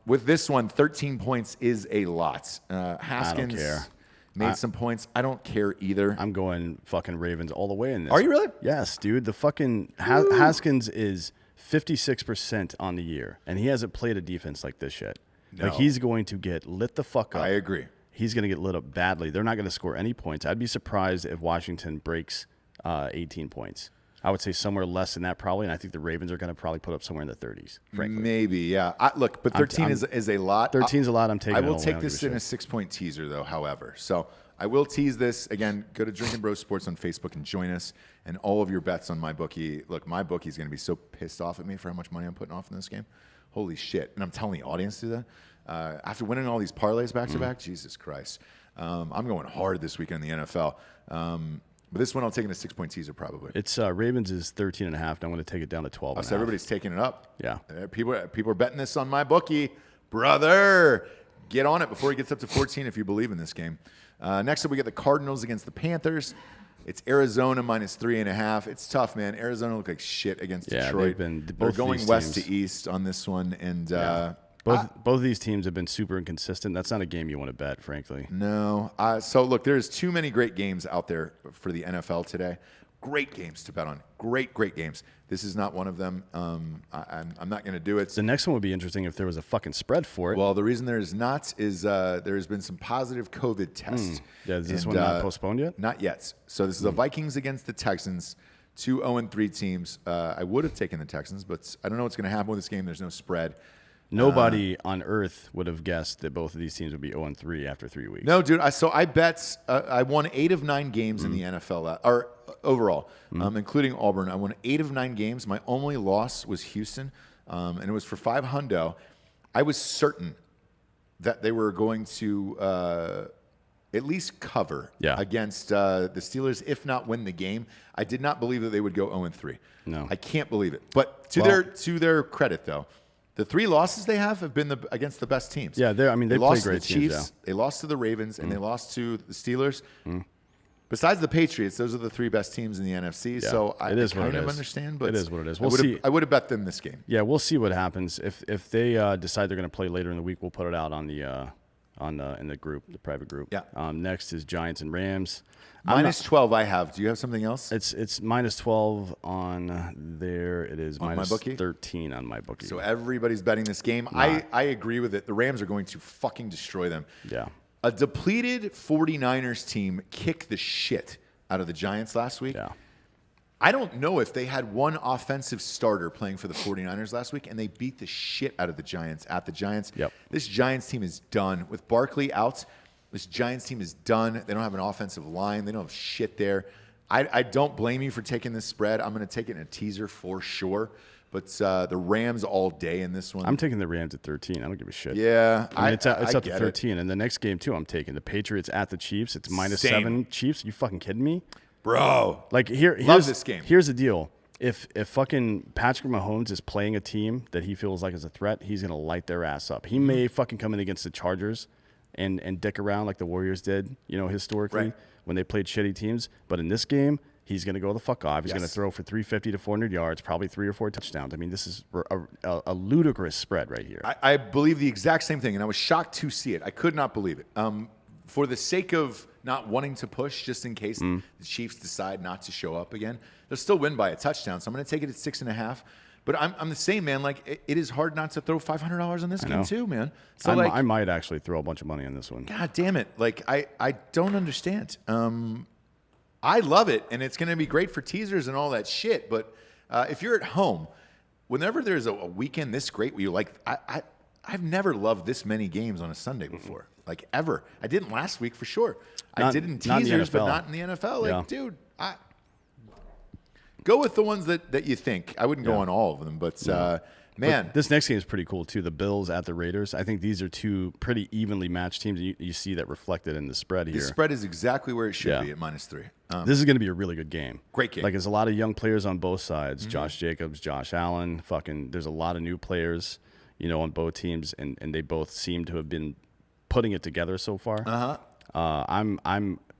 with this one, 13 points is a lot. Haskins made some points. I don't care either. I'm going fucking Ravens all the way in this. Are you really? Yes, dude. The fucking Haskins is 56% on the year, and he hasn't played a defense like this yet. No. Like, he's going to get lit the fuck up. I agree. He's going to get lit up badly. They're not going to score any points. I'd be surprised if Washington breaks 18 points. I would say somewhere less than that probably, and I think the Ravens are going to probably put up somewhere in the 30s, frankly. Maybe, yeah. Look, but 13 is a lot. 13's a lot. I'm taking it. I will take this in a 6-point teaser, though, however. So I will tease this. Again, go to Drinkin Bros Sports on Facebook and join us. And all of your bets on MyBookie. Look, MyBookie's going to be so pissed off at me for how much money I'm putting off in this game. Holy shit. And I'm telling the audience to do that. After winning all these parlays back-to-back, Jesus Christ. I'm going hard this weekend in the NFL. But this one I'll take in a 6-point teaser probably. It's Ravens is 13.5, and I'm going to take it down to 12. So everybody's taking it up. Yeah. People are betting this on MyBookie. Brother, get on it before he gets up to 14 if you believe in this game. Next up, we get the Cardinals against the Panthers. It's Arizona minus 3.5. It's tough, man. Arizona look like shit against Detroit. They're going west to east on this one. And both of these teams have been super inconsistent. That's not a game you want to bet, frankly. No. So, look, there's too many great games out there for the NFL today. Great games to bet on. Great games. This is not one of them. I'm not going to do it. The next one would be interesting if there was a fucking spread for it. Well, the reason there is not is there has been some positive COVID tests. Yeah, is this one not postponed yet? Not yet. So this is the Vikings against the Texans, 2 0-3 teams. I would have taken the Texans, but I don't know what's going to happen with this game. There's no spread. Nobody on earth would have guessed that both of these teams would be 0-3 after 3 weeks. No, dude. I bet I won 8 of 9 games in the NFL, or overall, including Auburn. I won 8 of 9 games. My only loss was Houston, and it was for $500. I was certain that they were going to at least cover against the Steelers, if not win the game. I did not believe that they would go 0-3. No, I can't believe it. But to their credit, though. The 3 losses they have been against the best teams. Yeah, they play lost great to the Chiefs, teams, they lost to the Ravens, and they lost to the Steelers. Besides the Patriots, those are the 3 best teams in the NFC. Yeah, so I kind of is. understand, but it is what it is. I would have bet them this game. Yeah, we'll see what happens. If they decide they're going to play later in the week, we'll put it out on the in the group, the private group. Yeah. Next is Giants and Rams. Minus 12 I have. Do you have something else? It's minus 12 on there. It is on minus MyBookie? 13 on MyBookie. So everybody's betting this game. I agree with it. The Rams are going to fucking destroy them. Yeah. A depleted 49ers team kicked the shit out of the Giants last week. Yeah. I don't know if they had one offensive starter playing for the 49ers last week, and they beat the shit out of the Giants at the Giants. Yep. This Giants team is done. With Barkley out, this Giants team is done. They don't have an offensive line. They don't have shit there. I don't blame you for taking this spread. I'm going to take it in a teaser for sure. But the Rams all day in this one. I'm taking the Rams at 13. I don't give a shit. Yeah. I mean, it's up to get 13. And the next game, too, I'm taking the Patriots at the Chiefs. It's minus Same. 7 Chiefs. You fucking kidding me? Bro. Like, Love here's this game. Here's the deal. If fucking Patrick Mahomes is playing a team that he feels like is a threat, he's going to light their ass up. He may fucking come in against the Chargers and dick around like the Warriors did, historically when they played shitty teams. But in this game, he's going to go the fuck off. He's going to throw for 350 to 400 yards, probably 3 or 4 touchdowns. I mean, this is a ludicrous spread right here. I believe the exact same thing, and I was shocked to see it. I could not believe it. For the sake of not wanting to push, just in case the Chiefs decide not to show up again, they'll still win by a touchdown. So I'm going to take it at 6.5. But I'm the same, man. Like, it is hard not to throw $500 on this game too, man. So I might actually throw a bunch of money on this one. God damn it! Like, I don't understand. I love it, and it's going to be great for teasers and all that shit. But if you're at home, whenever there's a weekend this great, where you like, I've never loved this many games on a Sunday before, like ever. I didn't last week for sure. I did in teasers, but not in the NFL. Like, dude, go with the ones that you think. I wouldn't go on all of them, but man, but this next game is pretty cool too. The Bills at the Raiders. I think these are two pretty evenly matched teams. You see that reflected in the spread here. The spread is exactly where it should be at -3. This is going to be a really good game. Great game. Like, there's a lot of young players on both sides. Josh Jacobs, Josh Allen. There's a lot of new players, on both teams, and they both seem to have been putting it together so far.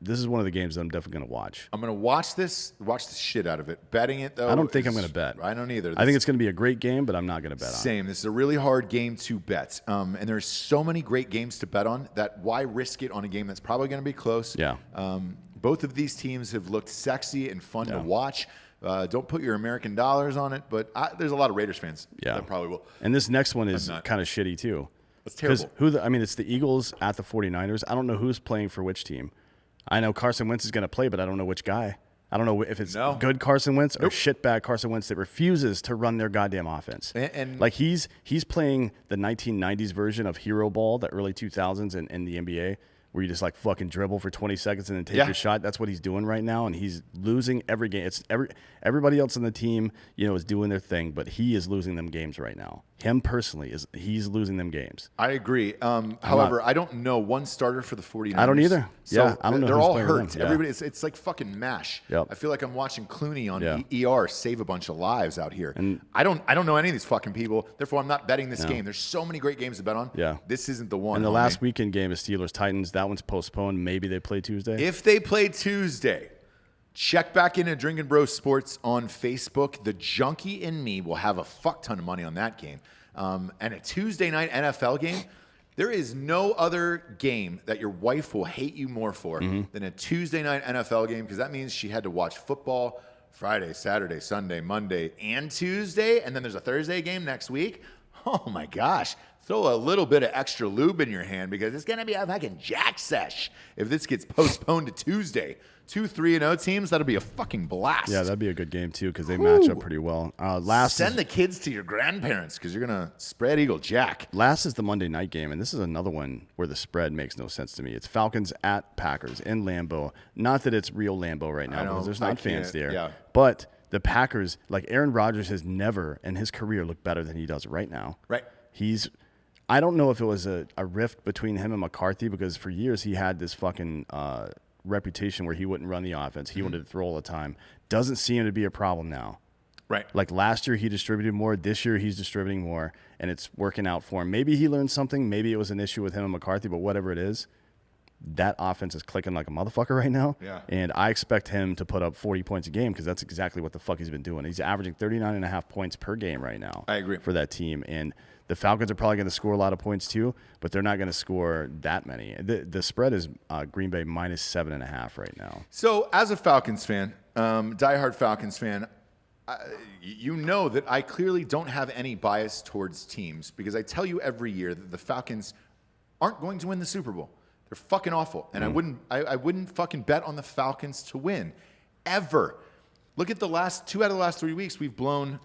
This is one of the games that I'm definitely going to watch. I'm going to watch the shit out of it. Betting it, though, I don't think I'm going to bet. I don't either. I think it's going to be a great game, but I'm not going to bet on it. Same. This is a really hard game to bet. And there's so many great games to bet on that why risk it on a game that's probably going to be close? Yeah. Both of these teams have looked sexy and fun to watch. Don't put your American dollars on it, but there's a lot of Raiders fans that probably will. And this next one is kind of shitty, too. It's terrible. It's the Eagles at the 49ers. I don't know who's playing for which team. I know Carson Wentz is going to play, but I don't know which guy. I don't know if it's good Carson Wentz or shitbag Carson Wentz that refuses to run their goddamn offense. And like, he's playing the 1990s version of hero ball, the early 2000s in the NBA, where you just like fucking dribble for 20 seconds and then take your shot. That's what he's doing right now, and he's losing every game. It's everybody else on the team, is doing their thing, but he is losing them games right now. Him personally, he's losing them games. I agree. However, I don't know one starter for the 49ers. I don't either. So I don't know. They're who's all playing hurt. Yeah. Everybody, it's like fucking MASH. Yep. I feel like I'm watching Clooney on ER save a bunch of lives out here. And I don't know any of these fucking people. Therefore, I'm not betting this game. There's so many great games to bet on. Yeah. This isn't the one. And the last weekend game is Steelers-Titans. That one's postponed. Maybe they play Tuesday. If they play Tuesday, check back into Drinkin Bros Sports on Facebook. The junkie in me will have a fuck ton of money on that game. And a Tuesday night NFL game, there is no other game that your wife will hate you more for than a Tuesday night NFL game, because that means she had to watch football Friday, Saturday, Sunday, Monday, and Tuesday, and then there's a Thursday game next week. Oh my gosh. Throw a little bit of extra lube in your hand, because it's going to be a fucking jack sesh if this gets postponed to Tuesday. 2 3-0 teams, that'll be a fucking blast. Yeah, that'd be a good game, too, because they match up pretty well. Send the kids to your grandparents, because you're going to spread Eagle Jack. Last is the Monday night game, and this is another one where the spread makes no sense to me. It's Falcons at Packers in Lambeau. Not that it's real Lambeau right now, because there's not fans there. Yeah. But the Packers, like, Aaron Rodgers has never in his career looked better than he does right now. Right. I don't know if it was a rift between him and McCarthy, because for years he had this fucking reputation where he wouldn't run the offense. He wanted to throw all the time. Doesn't seem to be a problem now. Right. Like, last year he distributed more. This year he's distributing more, and it's working out for him. Maybe he learned something. Maybe it was an issue with him and McCarthy, but whatever it is, that offense is clicking like a motherfucker right now. Yeah. And I expect him to put up 40 points a game, because that's exactly what the fuck he's been doing. He's averaging 39.5 points per game right now. I agree. For that team. And the Falcons are probably going to score a lot of points too, but they're not going to score that many. The spread is Green Bay minus 7.5 right now. So as a Falcons fan, diehard Falcons fan, you know that I clearly don't have any bias towards teams, because I tell you every year that the Falcons aren't going to win the Super Bowl. They're fucking awful. And I wouldn't fucking bet on the Falcons to win ever. Look at the last 2 out of the last 3 weeks. We've blown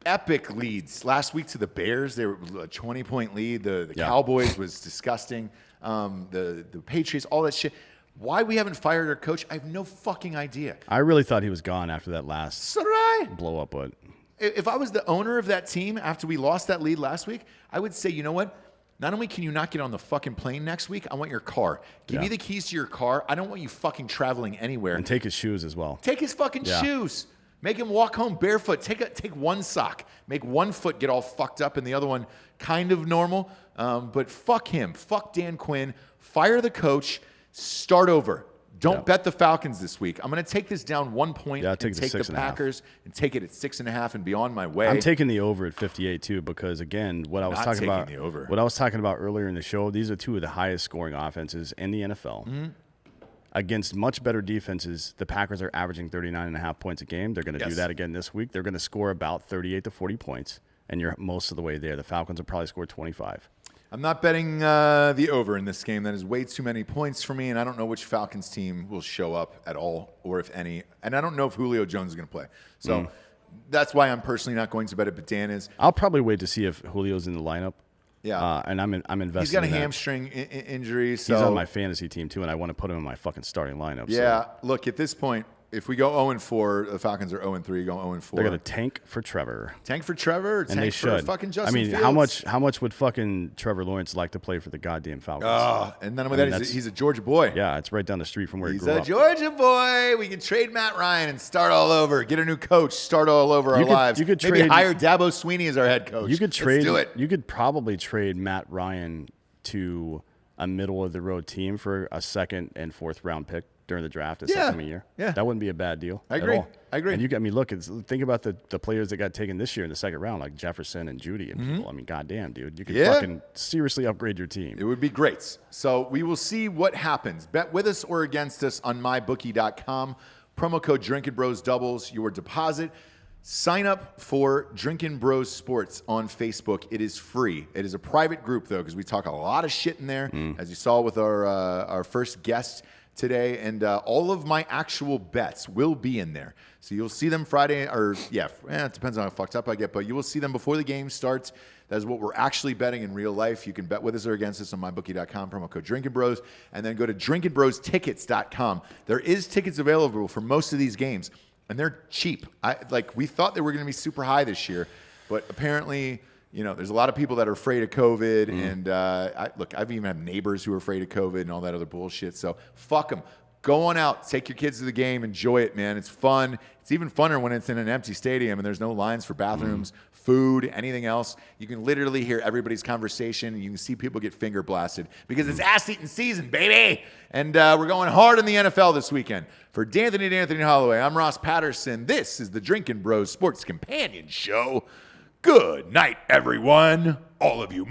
epic leads. Last week to the Bears, they were a 20-point lead. The Cowboys was disgusting. The Patriots, all that shit. Why we haven't fired our coach, I have no fucking idea. I really thought he was gone after that last So did I. blow up, but If I was the owner of that team after we lost that lead last week, I would say, you know what? Not only can you not get on the fucking plane next week, I want your car. Give me the keys to your car. I don't want you fucking traveling anywhere. and take his shoes as well. Take his fucking shoes. Make him walk home barefoot. Take one sock. Make one foot get all fucked up and the other one kind of normal. But fuck him. Fuck Dan Quinn. Fire the coach. Start over. Don't bet the Falcons this week. I'm going to take this down 1 point and take the Packers and take it at 6.5 and be on my way. I'm taking the over at 58 too because again, what I was talking about earlier in the show, these are two of the highest scoring offenses in the NFL. Against much better defenses, the Packers are averaging 39.5 points a game. They're going to do that again this week. They're going to score about 38 to 40 points, and you're most of the way there. The Falcons will probably score 25. I'm not betting the over in this game. That is way too many points for me, and I don't know which Falcons team will show up at all or if any. And I don't know if Julio Jones is going to play. So that's why I'm personally not going to bet it, but Dan is. I'll probably wait to see if Julio's in the lineup. Yeah. And I'm invested. He's got a in that. hamstring injury. So. He's on my fantasy team too, and I want to put him in my fucking starting lineup. Yeah. So. Look, at this point, if we go 0-4, the Falcons are 0-3, go 0-4. They're going to tank for Trevor. Tank for Trevor or And tank they for should. fucking Justin Fields? how much would fucking Trevor Lawrence like to play for the goddamn Falcons? And then with that, he's a Georgia boy. Yeah, it's right down the street from where he He's grew a up. Georgia boy. We can trade Matt Ryan and start all over. Get a new coach. Start all over our lives. You could maybe trade, hire Dabo Sweeney as our head coach. You could trade. Let's do it. You could probably trade Matt Ryan to a middle of the road team for a second and fourth round pick during the draft this upcoming year. Yeah. That wouldn't be a bad deal. I agree. At all. I agree. And you got me look. Think about the players that got taken this year in the second round, like Jefferson and Judy and people. I mean, goddamn, dude, you could fucking seriously upgrade your team. It would be great. So we will see what happens. Bet with us or against us on mybookie.com. Promo code Drinkin Bros doubles your deposit. Sign up for Drinkin Bros Sports on Facebook. It is free. It is a private group, though, because we talk a lot of shit in there, as you saw with our first guest today. And all of my actual bets will be in there. So you'll see them Friday, or it depends on how fucked up I get, but you will see them before the game starts. That is what we're actually betting in real life. You can bet with us or against us on mybookie.com, promo code Drinkin Bros, and then go to drinkinbrostickets.com. There is tickets available for most of these games. And they're cheap. We thought they were going to be super high this year, but apparently, there's a lot of people that are afraid of COVID. And I've even had neighbors who are afraid of COVID and all that other bullshit. So fuck them. Go on out, take your kids to the game, enjoy it, man. It's fun. It's even funner when it's in an empty stadium and there's no lines for bathrooms, food, anything else. You can literally hear everybody's conversation. You can see people get finger blasted because it's ass-eating season, baby. And we're going hard in the NFL this weekend. For D'Anthony Holloway, I'm Ross Patterson. This is the Drinkin Bros Sports Companion Show. Good night, everyone. All of you